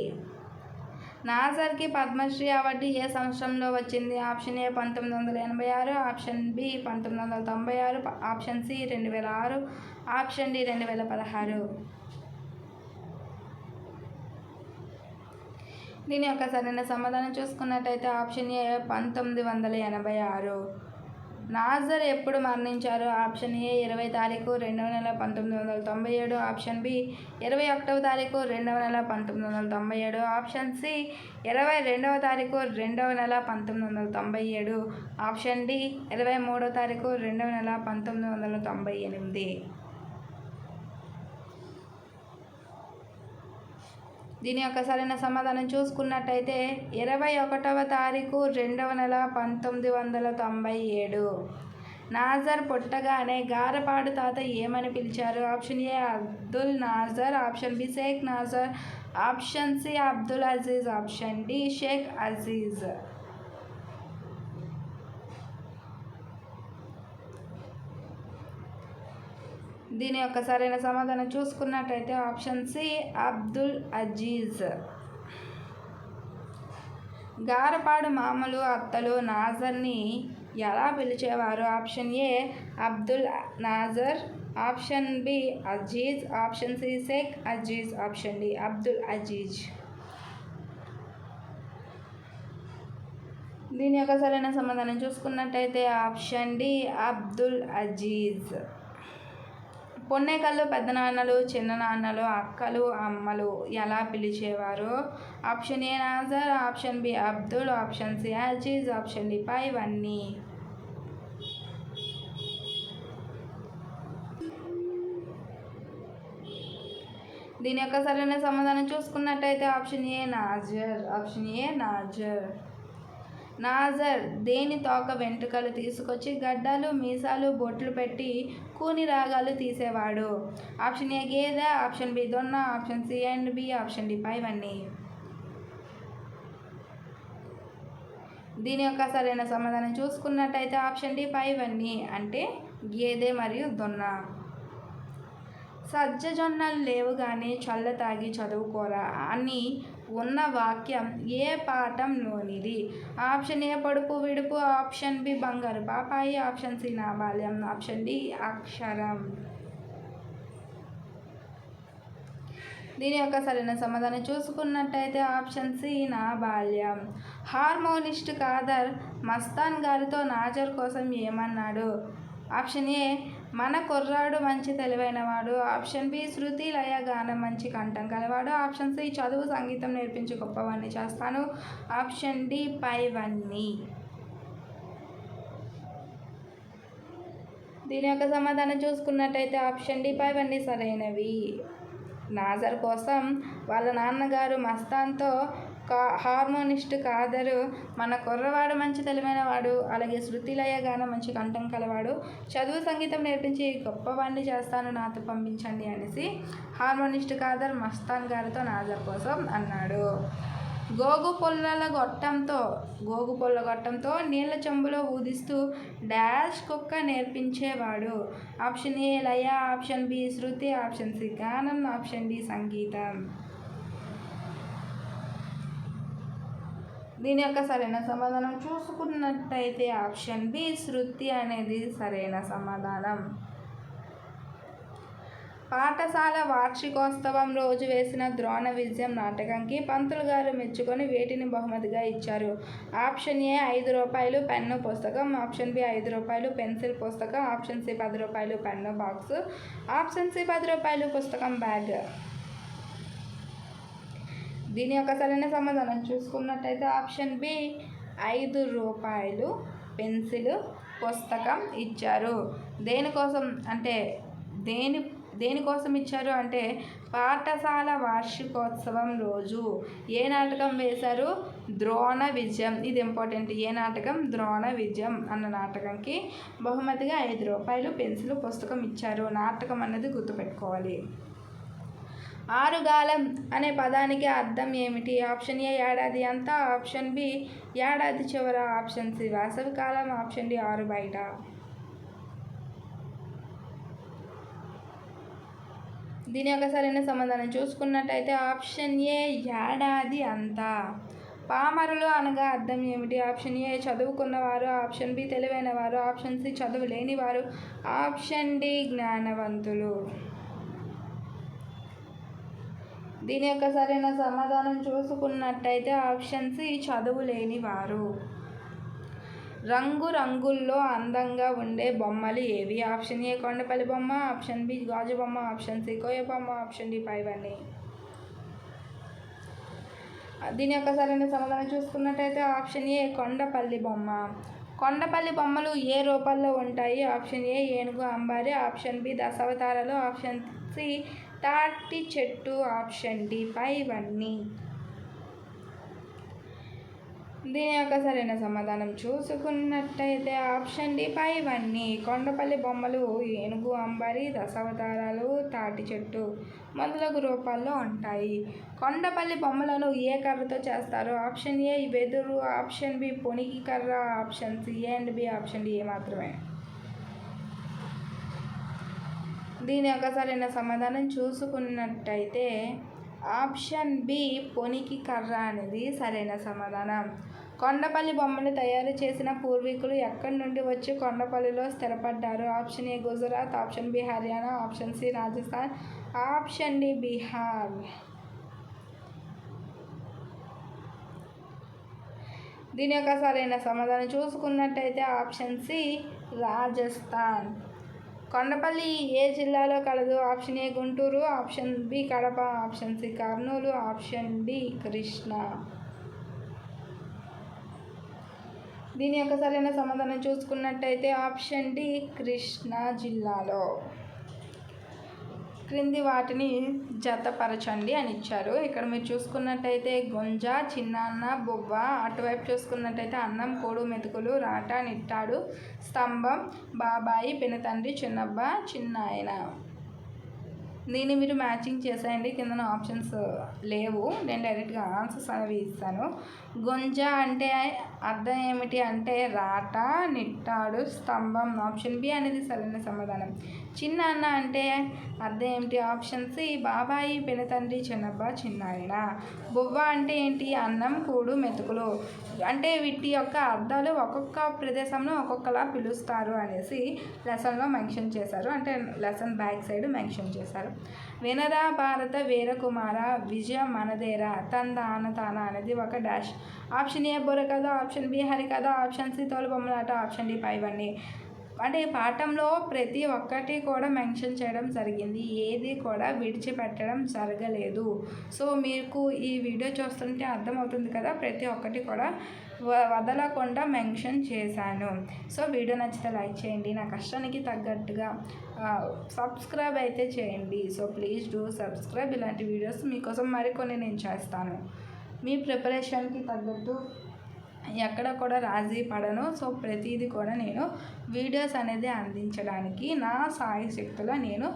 నాజర్కి పద్మశ్రీ అవార్డు ఏ సంవత్సరంలో వచ్చింది? Option A 1986, option B 1996, option C 2006, option D 2016. దీని యొక్క సరైన సమాధానం చూసుకున్నట్టయితే ఆప్షన్ ఏ 1986. నాజర్ ఎప్పుడు మరణించారు? ఆప్షన్ ఏ 20 తారీఖు 2వ నెల 1997, ఆప్షన్ బి 21వ తారీఖు 2వ నెల 1997, ఆప్షన్ సి 22వ తారీఖు 2వ నెల 1997, ఆప్షన్ డి 23వ తారీఖు 2వ నెల 1998. దీని యొక్క సరైన సమాధానం చూసుకున్నట్టయితే 21వ తారీఖు 2వ నెల 1997. నాజర్ పుట్టగానే గారపాడు తాత ఏమని పిలిచారు? Option A Abdul Nazar, option B Sheikh Nazar, option C Abdul Aziz, option D Sheikh Aziz. దీని యొక్క సరైన సమాధానం చూసుకున్నట్టయితే ఆప్షన్ సి అబ్దుల్ అజీజ్. గారపాడు మామలు అత్తలు నాజర్ని ఎలా పిలిచేవారు? Option A Abdul Nazar, option B Aziz, option C Sheikh Aziz, option D Abdul Aziz. దీని యొక్క సరైన సమాధానం చూసుకున్నట్టయితే ఆప్షన్ డి అబ్దుల్ అజీజ్. పొన్నెకల్లు పెద్దనాన్నలు, చిన్ననాన్నలు, అక్కలు, అమ్మలు ఎలా పిలిచేవారు? Option A Nazar, option B Abdul, option C Aziz, option D పైవన్నీ. దీని యొక్క సరైన సమాధానం చూసుకున్నట్టయితే option A Nazar, option A Nazar. Nazar దేని తోక వెంట్రుకలు తీసుకొచ్చి గడ్డాలు, మీసాలు, బొట్లు పెట్టి కూని రాగాలు తీసేవాడు? ఆప్షన్ ఏ గేదె, ఆప్షన్ బి దొన్న, option C and B, option D పైవన్నీ. దీని యొక్క సరైన సమాధానం చూసుకున్నట్టయితే ఆప్షన్ డి పైవన్నీ అంటే గేదె మరియు దొన్న. సజ్జజొన్నలు లేవు కానీ చల్ల తాగి చదువుకోరా అని ఉన్న వాక్యం ఏ పాఠంలోనిది? ఆప్షన్ ఏ పొడుపు విడుపు, ఆప్షన్ బి బంగారు పాపాయి, ఆప్షన్ సి నా బాల్యం, ఆప్షన్ డి అక్షరం. దీని యొక్క సరైన సమాధానం చూసుకున్నట్టయితే ఆప్షన్ సి నా బాల్యం. హార్మోనిస్ట్ ఖాదర్ మస్తాన్ గారితో నాజర్ కోసం ఏమన్నాడు? ఆప్షన్ ఏ మన కుర్రాడు మంచి తెలివైనవాడు, ఆప్షన్ బి శృతి లయ గానం మంచి కంఠం కలవాడు, ఆప్షన్ సి చదువు సంగీతం నేర్పించి గొప్పవాణ్ణి చేస్తాను, ఆప్షన్ డి పైవన్నీ. దీని యొక్క సమాధానం చూసుకున్నట్టయితే ఆప్షన్ డి పైవన్నీ సరైనవి. నాజర్ కోసం వాళ్ళ నాన్నగారు మస్తాన్తో హార్మోనిస్ట్ ఖాదరు మన కుర్రవాడు మంచి తెలివైనవాడు, అలాగే శృతిలయ గానం మంచి కంఠం కలవాడు, చదువు సంగీతం నేర్పించి గొప్పవాణ్ణి చేస్తాను, నాతో పంపించండి అనేసి హార్మోనిస్ట్ ఖాదర్ మస్తాన్ గారితో నాజర్ కోసం అన్నాడు. గోగు పొల్ల గొట్టంతో నీళ్ళ చెంబులో ఊదిస్తూ డాష్ కుక్క నేర్పించేవాడు? ఆప్షన్ ఏ లయ, ఆప్షన్ బి శృతి, ఆప్షన్ సి గానం, ఆప్షన్ డి సంగీతం. దీని యొక్క సరైన సమాధానం చూసుకున్నట్టయితే ఆప్షన్ బి శృతి అనేది సరైన సమాధానం. పాఠశాల వార్షికోత్సవం రోజు వేసిన ద్రోణ విజయం నాటకంకి పంతులు గారు మెచ్చుకొని వేటిని బహుమతిగా ఇచ్చారు? ఆప్షన్ ఏ 5 రూపాయలు పెన్ను పుస్తకం, ఆప్షన్ బి 5 రూపాయలు పెన్సిల్ పుస్తకం, ఆప్షన్ సి 10 రూపాయలు పెన్ను బాక్స్, ఆప్షన్ సి 10 రూపాయలు పుస్తకం బ్యాగ్. దీని యొక్క సరైన సమాధానం చూసుకున్నట్టయితే ఆప్షన్ బి 5 రూపాయలు పెన్సిల్ పుస్తకం ఇచ్చారు. దేనికోసం అంటే దేనికోసం ఇచ్చారు అంటే పాఠశాల వార్షికోత్సవం రోజు ఏ నాటకం వేశారు? ద్రోణ విజయం. ఇది ఇంపార్టెంట్. ఏ నాటకం? ద్రోణ విజయం అన్న నాటకంకి బహుమతిగా 5 రూపాయలు పెన్సిల్ పుస్తకం ఇచ్చారు. నాటకం అన్నది గుర్తుపెట్టుకోవాలి. ఆరుగాలం అనే పదానికి అర్థం ఏమిటి? ఆప్షన్ ఏ ఏడాది అంతా, ఆప్షన్ బి ఏడాది చివర, ఆప్షన్ సి వేసవికాలం, ఆప్షన్ డి ఆరు బయట. దీని యొక్క సరైన సమాధానం చూసుకున్నట్టయితే ఆప్షన్ ఏ ఏడాది అంతా. పామరులు అనగా అర్థం ఏమిటి? ఆప్షన్ ఏ చదువుకున్నవారు, ఆప్షన్ బి తెలివైన వారు, ఆప్షన్ సి చదువు లేనివారు, ఆప్షన్ డి జ్ఞానవంతులు. దీని యొక్క సరైన సమాధానం చూసుకున్నట్టయితే ఆప్షన్ సి చదువు లేనివారు. రంగు రంగుల్లో అందంగా ఉండే బొమ్మలు ఏవి? ఆప్షన్ ఏ కొండపల్లి బొమ్మ, ఆప్షన్ బి గాజు బొమ్మ, ఆప్షన్ సి కోయ బొమ్మ, ఆప్షన్ డి పైవన్నీ. దీని యొక్క సరైన సమాధానం చూసుకున్నట్టయితే ఆప్షన్ ఏ కొండపల్లి బొమ్మ. కొండపల్లి బొమ్మలు ఏ రూపాల్లో ఉంటాయి? ఆప్షన్ ఏ ఏనుగు అంబారి, ఆప్షన్ బి దశావతారాలు, ఆప్షన్ సి తాటి చెట్టు, ఆప్షన్ డి పైవన్నీ. దీని యొక్క సరైన సమాధానం చూసుకున్నట్టయితే ఆప్షన్ డి పైవన్నీ. కొండపల్లి బొమ్మలు ఏనుగు అంబారి, దశావతారాలు, తాటి చెట్టు మొదలగు రూపాల్లో ఉంటాయి. కొండపల్లి బొమ్మలను ఏ కర్రతో చేస్తారు? ఆప్షన్ ఏ వెదురు, ఆప్షన్ బి పొనికి కర్ర, option C A and B, option D A మాత్రమే. దీని యొక్క సరైన సమాధానం చూసుకున్నట్టయితే ఆప్షన్ బి పొనికి కర్ర అనేది సరైన సమాధానం. కొండపల్లి బొమ్మలు తయారు చేసిన పూర్వీకులు ఎక్కడి నుండి వచ్చి కొండపల్లిలో స్థిరపడ్డారు? Option A Gujarat, option B Haryana, option C Rajasthan, option D Bihar. దీని యొక్క సరైన సమాధానం చూసుకున్నట్టయితే ఆప్షన్ సి రాజస్థాన్. కొండపల్లి ఏ జిల్లాలో కలదు? Option A Guntur, option B Kadapa, option C Kurnool, option D Krishna. దీని యొక్క సరైన సమాధానం చూసుకున్నట్టయితే ఆప్షన్ డి కృష్ణా జిల్లాలో. క్రింది వాటిని జతపరచండి అని ఇచ్చారు. ఇక్కడ మీరు చూసుకున్నట్టయితే గుంజ, చిన్నాన్న, బొవ్వ, అటువైపు చూసుకున్నట్టయితే అన్నం, కోడు, మెతుకులు, రాట, నిట్టాడు, స్తంభం, బాబాయి, పినతండ్రి, చిన్నబ్బ, చిన్నాయన. దీన్ని మీరు మ్యాచింగ్ చేసేయండి. కింద ఆప్షన్స్ లేవు, నేను డైరెక్ట్గా ఆన్సర్స్ అనేవి ఇస్తాను. గుంజ అంటే అర్థం ఏమిటి అంటే రాట, నిట్టాడు, స్తంభం, ఆప్షన్ బి అనేది సరైన సమాధానం. చిన్న అన్న అంటే అర్థం ఏమిటి? ఆప్షన్ సి బాబాయి, పినతండ్రి, చిన్నబ్బ, చిన్నాయన. బొవ్వ అంటే ఏంటి? అన్నం, కూడు, మెతుకులు. అంటే వీటి యొక్క అర్థాలు ఒక్కొక్క ప్రదేశంలో ఒక్కొక్కలా పిలుస్తారు అనేసి లెసన్లో మెన్షన్ చేశారు. అంటే లెసన్ బ్యాక్ సైడ్ మెన్షన్ చేశారు. వినరా భారత వీరకుమార, విజయ మనదేరా, తందాన తాన అనేది ఒక డాష్. ఆప్షన్ ఏ బుర్ర కథ, ఆప్షన్ బి హరి కథ, ఆప్షన్ సి తోలుబొమ్మలాట, ఆప్షన్ డి పైవన్నీ. అంటే ఈ పాఠంలో ప్రతి ఒక్కటి కూడా మెన్షన్ చేయడం జరిగింది, ఏది కూడా విడిచిపెట్టడం జరగలేదు. సో మీకు ఈ వీడియో చూస్తుంటే అర్థమవుతుంది కదా, ప్రతి ఒక్కటి కూడా వదలకుండా మెన్షన్ చేశాను. సో వీడియో నచ్చితే లైక్ చేయండి, నా కష్టానికి తగ్గట్టుగా సబ్స్క్రైబ్ అయితే చేయండి. So please do subscribe. ఇలాంటి వీడియోస్ మీకోసం మరికొన్ని నేను చేస్తాను. మీ ప్రిపరేషన్కి తగ్గట్టు ఎక్కడ కూడా రాజీ పడను. సో ప్రతిదీ కూడా నేను వీడియోస్ అనేది అందించడానికి నా సాయి శక్తిలో నేను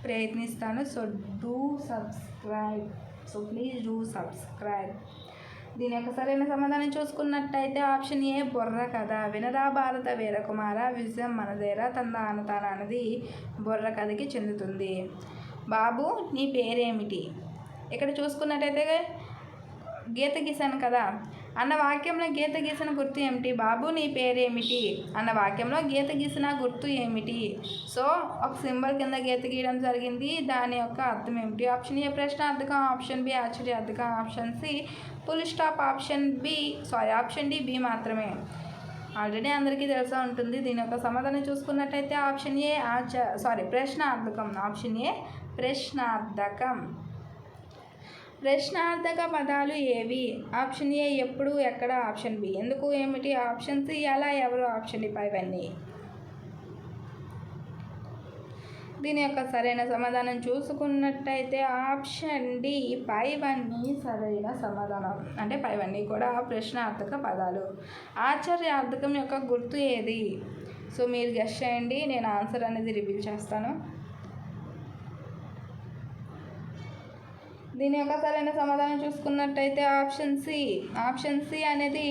ప్రయత్నిస్తాను. So do subscribe. So please do subscribe. దీని యొక్క సరైన సమాధానం చూసుకున్నట్టయితే ఆప్షన్ ఏ బుర్ర కథ. వినరా భారత వీరకుమార, విజయం మనదేరా, తందాన తాన అనేది బుర్ర కథకి చెందుతుంది. బాబు నీ పేరేమిటి? ఇక్కడ చూసుకున్నట్టయితే గీత గీసాను కదా అన్న వాక్యంలో గీత గీసిన గుర్తు ఏమిటి? బాబు నీ పేరేమిటి అన్న వాక్యంలో గీత గీసిన గుర్తు ఏమిటి? సో ఒక సింబల్ కింద గీత గీయడం జరిగింది. దాని యొక్క అర్థం ఏమిటి? ఆప్షన్ ఏ ప్రశ్నార్థకం, ఆప్షన్ బి ఆశ్చర్యార్థకం, option C full stop, option D B మాత్రమే. ఆల్రెడీ అందరికీ తెలిసే ఉంటుంది. దీని యొక్క సమాధానం చూసుకున్నట్టయితే ఆప్షన్ ఏ ప్రశ్నార్థకం. Option A ప్రశ్నార్థకం. ప్రశ్నార్థక పదాలు ఏవి? ఆప్షన్ ఏ ఎప్పుడు, ఎక్కడ, ఆప్షన్ బి ఎందుకు, ఏమిటి, ఆప్షన్ సి ఎలా, ఎవరు, ఆప్షన్ డి పైవన్నీ. దీని యొక్క సరైన సమాధానం చూసుకున్నట్టయితే ఆప్షన్ డి పైవన్నీ సరైన సమాధానం. అంటే పైవన్నీ కూడా ప్రశ్నార్థక పదాలు. ఆశ్చర్యార్థకం యొక్క గుర్తు ఏది? సో మీరు గెస్ చేయండి, నేను ఆన్సర్ అనేది రివీల్ చేస్తాను. దీని యొక్క సరైన సమాధానం చూసుకున్నట్టయితే ఆప్షన్ సి అనేది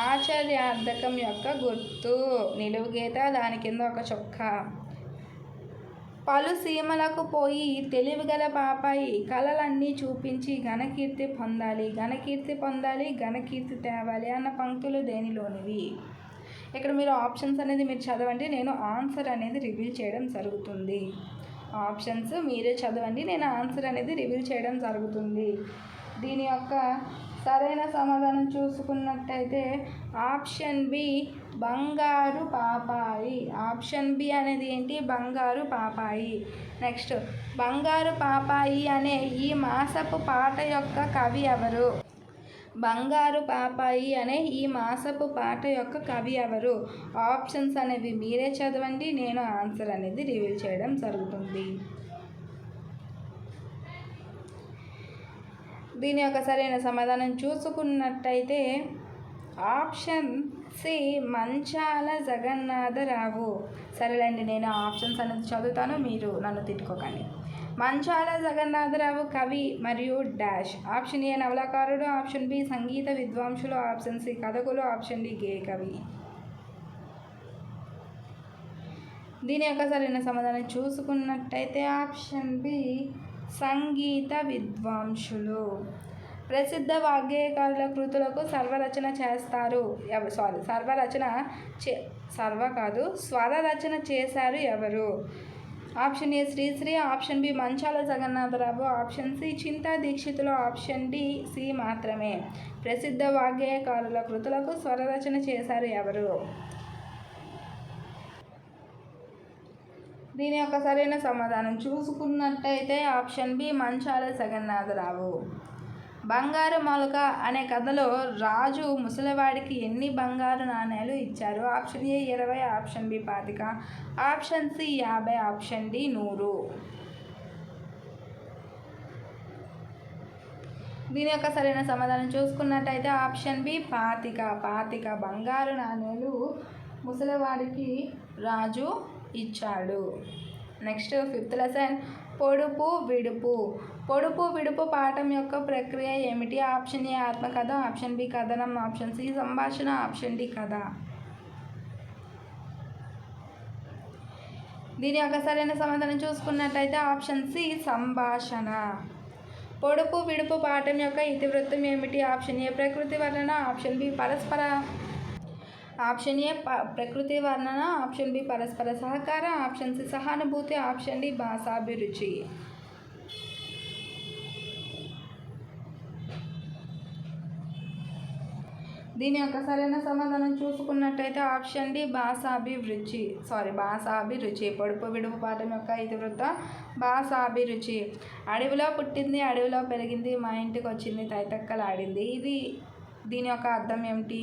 ఆశ్చర్యార్థకం యొక్క గుర్తు. నిలువు గీత, దాని కింద ఒక చొక్కా. పలు సీమలకు పోయి తెలివిగల పాపాయి కళలన్నీ చూపించి ఘనకీర్తి పొందాలి, ఘనకీర్తి తేవాలి అన్న పంక్తులు దేనిలోనివి? ఇక్కడ మీరు ఆప్షన్స్ అనేది మీరు చదవండి, నేను ఆన్సర్ అనేది రివీల్ చేయడం జరుగుతుంది. ఆప్షన్స్ మీరే చదవండి, నేను ఆన్సర్ అనేది రివీల్ చేయడం జరుగుతుంది. దీని యొక్క సరైన సమాధానం చూసుకున్నట్టయితే ఆప్షన్ బి బంగారు పాపాయి. ఆప్షన్ బి అనేది ఏంటి? బంగారు పాపాయి. నెక్స్ట్, బంగారు పాపాయి అనే ఈ మాసపు పాట యొక్క కవి ఎవరు? బంగారు పాపాయి అనే ఈ మాసపు పాట యొక్క కవి ఎవరు? ఆప్షన్స్ అనేవి మీరే చదవండి, నేను ఆన్సర్ అనేది రివీల్ చేయడం జరుగుతుంది. దీని యొక్క సరైన సమాధానం చూసుకున్నట్టయితే ఆప్షన్ సి మంచాల జగన్నాథరావు. సరేలేండి, నేను ఆప్షన్స్ అనేది చదువుతాను, మీరు నన్ను తిట్టుకోకండి. మంచాల జగన్నాథరావు కవి మరియు డాష్. ఆప్షన్ ఏ నవలాకారుడు, ఆప్షన్ బి సంగీత విద్వాంసులు, ఆప్షన్ సి కథకులు, ఆప్షన్ డి గేయ కవి. దీని యొక్క సరైన సమాధానం చూసుకున్నట్టయితే ఆప్షన్ బి సంగీత విద్వాంసులు. ప్రసిద్ధ వాగ్గేయకారుల కృతులకు స్వరరచన చేశారు ఎవరు? Option A Sri Sri, option B Manchala Jagannatharao, option C Chinta Dikshitulu, option D C మాత్రమే. ప్రసిద్ధ వాగ్గేయకారుల కృతులకు స్వరరచన చేశారు ఎవరు? దీని యొక్క సరైన సమాధానం చూసుకున్నట్టయితే ఆప్షన్ బి మంచాల జగన్నాథరావు. బంగారు మొలక అనే కథలో రాజు ముసలివాడికి ఎన్ని బంగారు నాణేలు ఇచ్చారు? Option A 20, option B 25, option C 50, option D 100. దీని యొక్క సరైన సమాధానం చూసుకున్నట్టయితే ఆప్షన్ బి 25 బంగారు నాణేలు ముసలివాడికి రాజు ఇచ్చాడు. నెక్స్ట్ 5th లెసన్ పొడుపు విడుపు పాఠం యొక్క ప్రక్రియ ఏమిటి? ఆప్షన్ ఏ ఆత్మకథ, ఆప్షన్ బి కథనం, ఆప్షన్ సి సంభాషణ, ఆప్షన్ డి కథ. దీని యొక్క సరైన సమాధానం చూసుకున్నట్టయితే ఆప్షన్ సి సంభాషణ. పొడుపు విడుపు పాఠం యొక్క ఇతివృత్తం ఏమిటి? ఆప్షన్ ఏ ప్రకృతి వర్ణన, ఆప్షన్ బి ప్రకృతి వర్ణన, ఆప్షన్ బి పరస్పర సహకార, ఆప్షన్ సి సహానుభూతి, ఆప్షన్ డి భాషాభిరుచి. దీని యొక్క సరైన సమాధానం చూసుకున్నట్టయితే ఆప్షన్ డి భాషాభిరుచి. పొడుపు విడుపు పాఠం యొక్క ఇతివృత్త భాషాభిరుచి. అడవిలో పుట్టింది, అడవిలో పెరిగింది, మా ఇంటికి వచ్చింది, తైతక్కలాడింది. దీని యొక్క అర్థం ఏమిటి?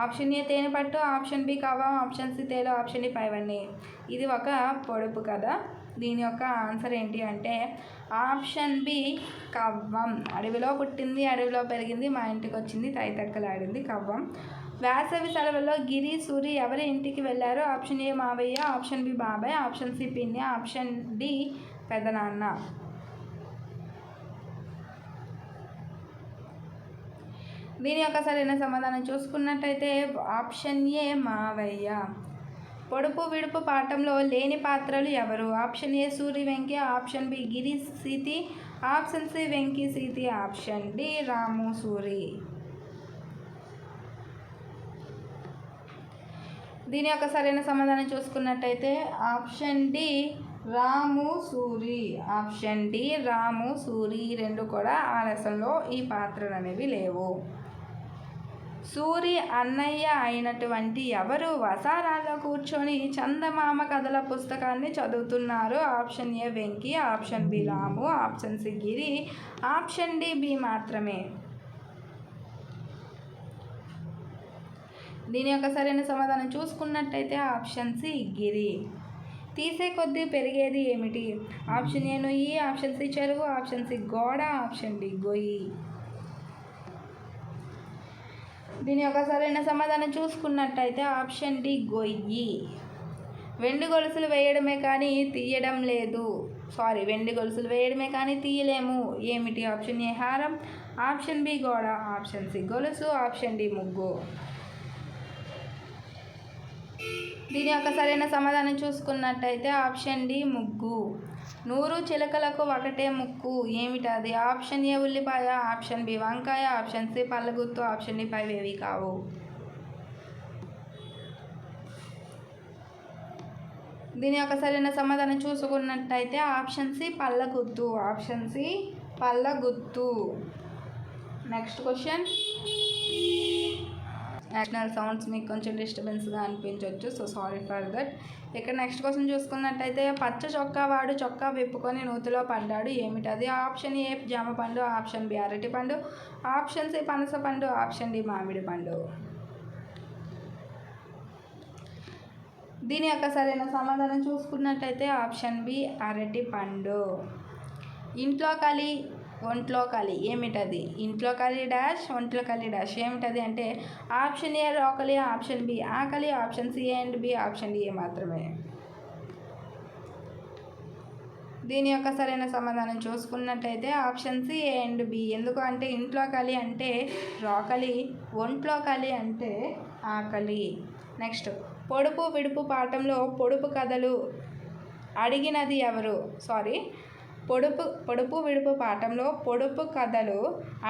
ఆప్షన్ ఏ తేనెపట్టు, ఆప్షన్ బి కవ్వం, ఆప్షన్ సి తేలు, ఆప్షన్ డి పైవన్నీ. ఇది ఒక పొడుపు కదా. దీని యొక్క ఆన్సర్ ఏంటి అంటే ఆప్షన్ బి కవ్వం. అడవిలో పుట్టింది, అడవిలో పెరిగింది, మా ఇంటికి వచ్చింది, తైతక్కలాడింది, కవ్వం. వేసవి సెలవుల్లో గిరి, సూరి ఎవరి ఇంటికి వెళ్ళారు? ఆప్షన్ ఏ మావయ్య, ఆప్షన్ బి బాబాయ్, ఆప్షన్ సి పిన్ని, ఆప్షన్ డి పెదనాన్న. దీని యొక్క సరైన సమాధానం చూసుకున్నట్టయితే ఆప్షన్ ఏ మావయ్య. పొడుపు విడుపు పాఠంలో లేని పాత్రలు ఎవరు? Option A Suri Venki, option B Giri Seethi, option C Venky సీతి, ఆప్షన్ డి రాము సూరి. దీని యొక్క సరైన సమాధానం చూసుకున్నట్టయితే ఆప్షన్ డి రాము సూరి. ఆప్షన్ డి రాము సూరి. రెండు కూడా ఆ లెసన్లో ఈ పాత్రలు అనేవి లేవు. సూరి అన్నయ్య అయినటువంటి ఎవరు వసారాల్లో కూర్చొని చందమామ కథల పుస్తకాన్ని చదువుతున్నారు? Option A Venki, option B Ramu, option C Giri, option D B మాత్రమే. దీని యొక్క సరైన సమాధానం చూసుకున్నట్టయితే ఆప్షన్ సి గిరి. తీసే కొద్దీ పెరిగేది ఏమిటి? ఆప్షన్ ఏ నొయ్యి, ఆప్షన్ సి చెరువు, ఆప్షన్ సి గోడ, ఆప్షన్ డి గొయ్యి. దీని యొక్క సరైన సమాధానం చూసుకున్నట్టయితే ఆప్షన్ డి గొయ్యి. వెండి గొలుసులు వేయడమే కానీ తీయడం లేదు. వెండి గొలుసులు వేయడమే కానీ తీయలేము. ఏమిటి? ఆప్షన్ ఏ హారం, ఆప్షన్ బి గోడ, ఆప్షన్ సి గొలుసు, ఆప్షన్ డి ముగ్గు. దీని యొక్క సరైన సమాధానం చూసుకున్నట్టయితే ఆప్షన్ డి ముగ్గు. 100 చిలకలకు ఒకటే ముక్కు. ఏమిటది? ఆప్షన్ ఏ ఉల్లిపాయ, ఆప్షన్ బి వంకాయ, ఆప్షన్ సి పళ్ళగుత్తు, ఆప్షన్ డి పైవేవి కావు. దీని యొక్క సరైన సమాధానం చూసుకున్నట్టయితే ఆప్షన్ సి పళ్ళగుత్తు. ఆప్షన్ సి పళ్ళగుత్తు. Next question. నేషనల్ సౌండ్స్ మీకు కొంచెం డిస్టర్బెన్స్గా అనిపించవచ్చు, సో సారీ ఫర్ దట్. ఇక్కడ నెక్స్ట్ క్వశ్చన్ చూసుకున్నట్టయితే పచ్చ చొక్కా వాడు చొక్కా విప్పుకొని నూతిలో పడ్డాడు. ఏమిటది? ఆప్షన్ ఏ జామ పండు, ఆప్షన్ బి అరటి పండు, ఆప్షన్ సి పనస పండు, ఆప్షన్ డి మామిడి పండు. దీని యొక్క సరైన సమాధానం చూసుకున్నట్టయితే ఆప్షన్ బి అరటి పండు. ఇంట్లో కలి ఒంట్లో కలి. ఏమిటది? ఇంట్లో కలి డాష్, ఒంట్లో కలి డాష్. ఏమిటది అంటే ఆప్షన్ ఏ రోకలి, ఆప్షన్ బి ఆకలి, option C A and B, option D A మాత్రమే. దీని యొక్క సరైన సమాధానం చూసుకున్నట్టయితే option C A and B. ఎందుకు అంటే ఇంట్లో కలి అంటే రోకలి, ఒంట్లో కలి అంటే ఆకలి. నెక్స్ట్. పొడుపు విడుపు పాఠంలో పొడుపు కథలు అడిగినది ఎవరు? పొడుపు విడుపు పాఠంలో పొడుపు కథలు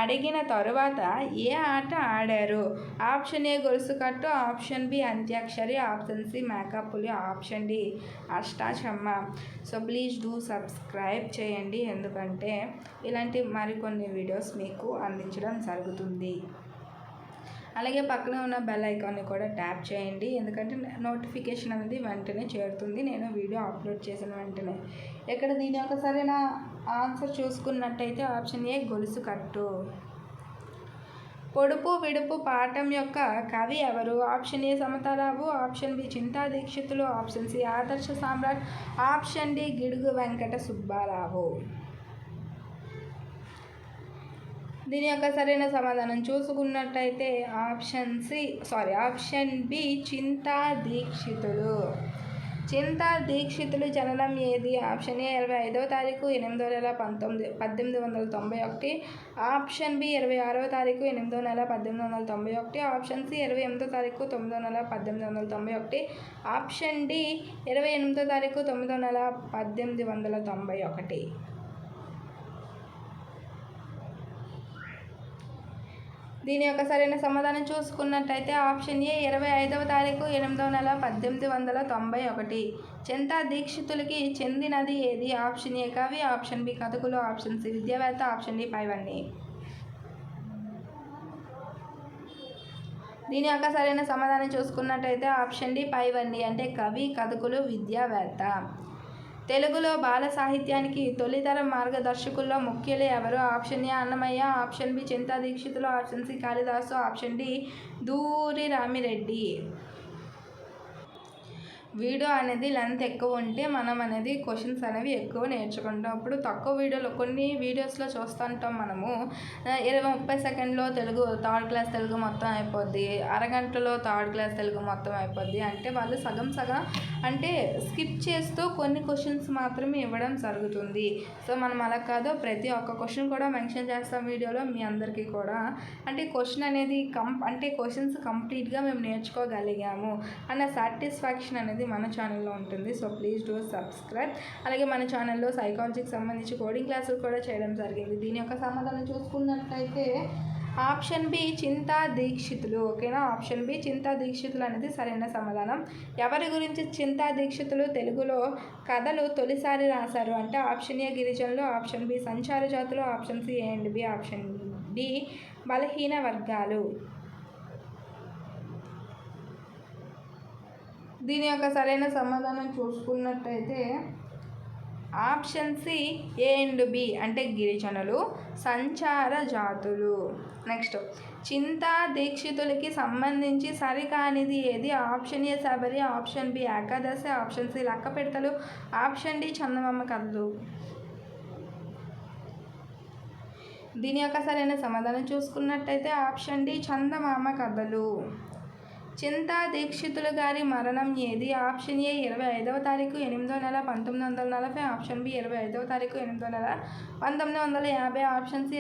అడిగిన తరువాత ఏ ఆట ఆడారు? ఆప్షన్ ఏ గొలుసు కట్టు, option B antakshari, option C మేకపులి, option D ashta chamma. So please do subscribe చేయండి, ఎందుకంటే ఇలాంటి మరికొన్ని వీడియోస్ మీకు అందించడం జరుగుతుంది. అలాగే పక్కనే ఉన్న బెల్ ఐకాన్ని కూడా ట్యాప్ చేయండి, ఎందుకంటే నోటిఫికేషన్ అనేది వెంటనే చేరుతుంది నేను వీడియో అప్లోడ్ చేసిన వెంటనే. ఇక్కడ దీని యొక్క సరైన ఆన్సర్ చూసుకున్నట్టయితే ఆప్షన్ ఏ గొలుసు కట్టు. పొడుపు విడుపు పాఠం యొక్క కవి ఎవరు? Option A Samatarao, option B Chinta Dikshitulu, option C Adarsha Samrat, option D Gidugu Venkata Subbarao. దీని యొక్క సరైన సమాధానం చూసుకున్నట్టయితే ఆప్షన్ బి చింతా దీక్షితులు. చింతా దీక్షితులు జననం ఏది? ఆప్షన్ ఏ 25వ తారీఖు 8వ నెల 1891, ఆప్షన్ బి 26వ తారీఖు 8వ నెల 1891, ఆప్షన్ సి 28వ తారీఖు 9వ నెల 1891, ఆప్షన్ డి 28వ తారీఖు 9వ నెల 1891. దీని యొక్క సరైన సమాధానం చూసుకున్నట్టయితే ఆప్షన్ ఏ 25వ తారీఖు 8వ నెల 1891. చింతా దీక్షితులకి చెందినది ఏది? ఆప్షన్ ఏ కవి, ఆప్షన్ బి కథకులు, ఆప్షన్ సి విద్యావేత్త, ఆప్షన్ డి పైవన్నీ. దీని యొక్క సరైన సమాధానం చూసుకున్నట్టయితే ఆప్షన్ డి పైవన్నీ, అంటే కవి, కథకులు, విద్యావేత్త. తెలుగులో బాల సాహిత్యానికి తొలితరం మార్గదర్శకుల్లో ముఖ్యులు ఎవరు? Option A Annamayya, option B Chinta Dikshitulu, option C Kalidasu, option D Duri Rami Reddy. Video అనేది లెంత్ ఎక్కువ ఉంటే మనం అనేది క్వశ్చన్స్ అనేవి ఎక్కువ నేర్చుకుంటాం. అప్పుడు తక్కువ వీడియోలో కొన్ని వీడియోస్లో చూస్తుంటాం మనము 20-30 సెకండ్లో తెలుగు థర్డ్ క్లాస్ తెలుగు మొత్తం అయిపోద్ది, అరగంటలో థర్డ్ క్లాస్ తెలుగు మొత్తం అయిపోద్ది. అంటే వాళ్ళు సగం అంటే స్కిప్ చేస్తూ కొన్ని క్వశ్చన్స్ మాత్రమే ఇవ్వడం జరుగుతుంది. సో మనం అలా కాదు, ప్రతి ఒక్క క్వశ్చన్ కూడా మెన్షన్ చేస్తాం వీడియోలో మీ అందరికీ కూడా. అంటే క్వశ్చన్ అనేది క్వశ్చన్స్ కంప్లీట్గా మేము నేర్చుకోగలిగాము అన్న సాటిస్ఫాక్షన్ అనేది మన ఛానల్లో ఉంటుంది. So please do subscribe. అలాగే మన ఛానల్లో సైకాలజీకి సంబంధించి కోడింగ్ క్లాసులు కూడా చేయడం జరిగింది. దీని యొక్క సమాధానం చూసుకున్నట్లయితే ఆప్షన్ బి చింతా దీక్షితులు. ఓకేనా? ఆప్షన్ బి చింతా దీక్షితులు అనేది సరైన సమాధానం. ఎవరి గురించి చింతా దీక్షితులు తెలుగులో కథలు తొలిసారి రాశారు అంటే ఆప్షన్ ఏ గిరిజనులు, ఆప్షన్ బి సంచార జాతులు, option C A and B, option D బలహీన వర్గాలు. దీని యొక్క సరైన సమాధానం చూసుకున్నట్టయితే option C A and B అంటే గిరిజనులు, సంచార జాతులు. నెక్స్ట్, చింతా దీక్షితులకి సంబంధించి సరికానిది ఏది? Option A Shabari, option B Ekadashi, option C Lakkapidathalu, option D Chandamama కథలు. దీని యొక్క సరైన సమాధానం చూసుకున్నట్టయితే ఆప్షన్ డి చందమామ కథలు. చింతా దీక్షితులు గారి మరణం ఏది? ఆప్షన్ ఏ 25వ తారీఖు 8వ నెల 1940, ఆప్షన్ బి 25వ తారీఖు 8వ నెల 1950, ఆప్షన్ సి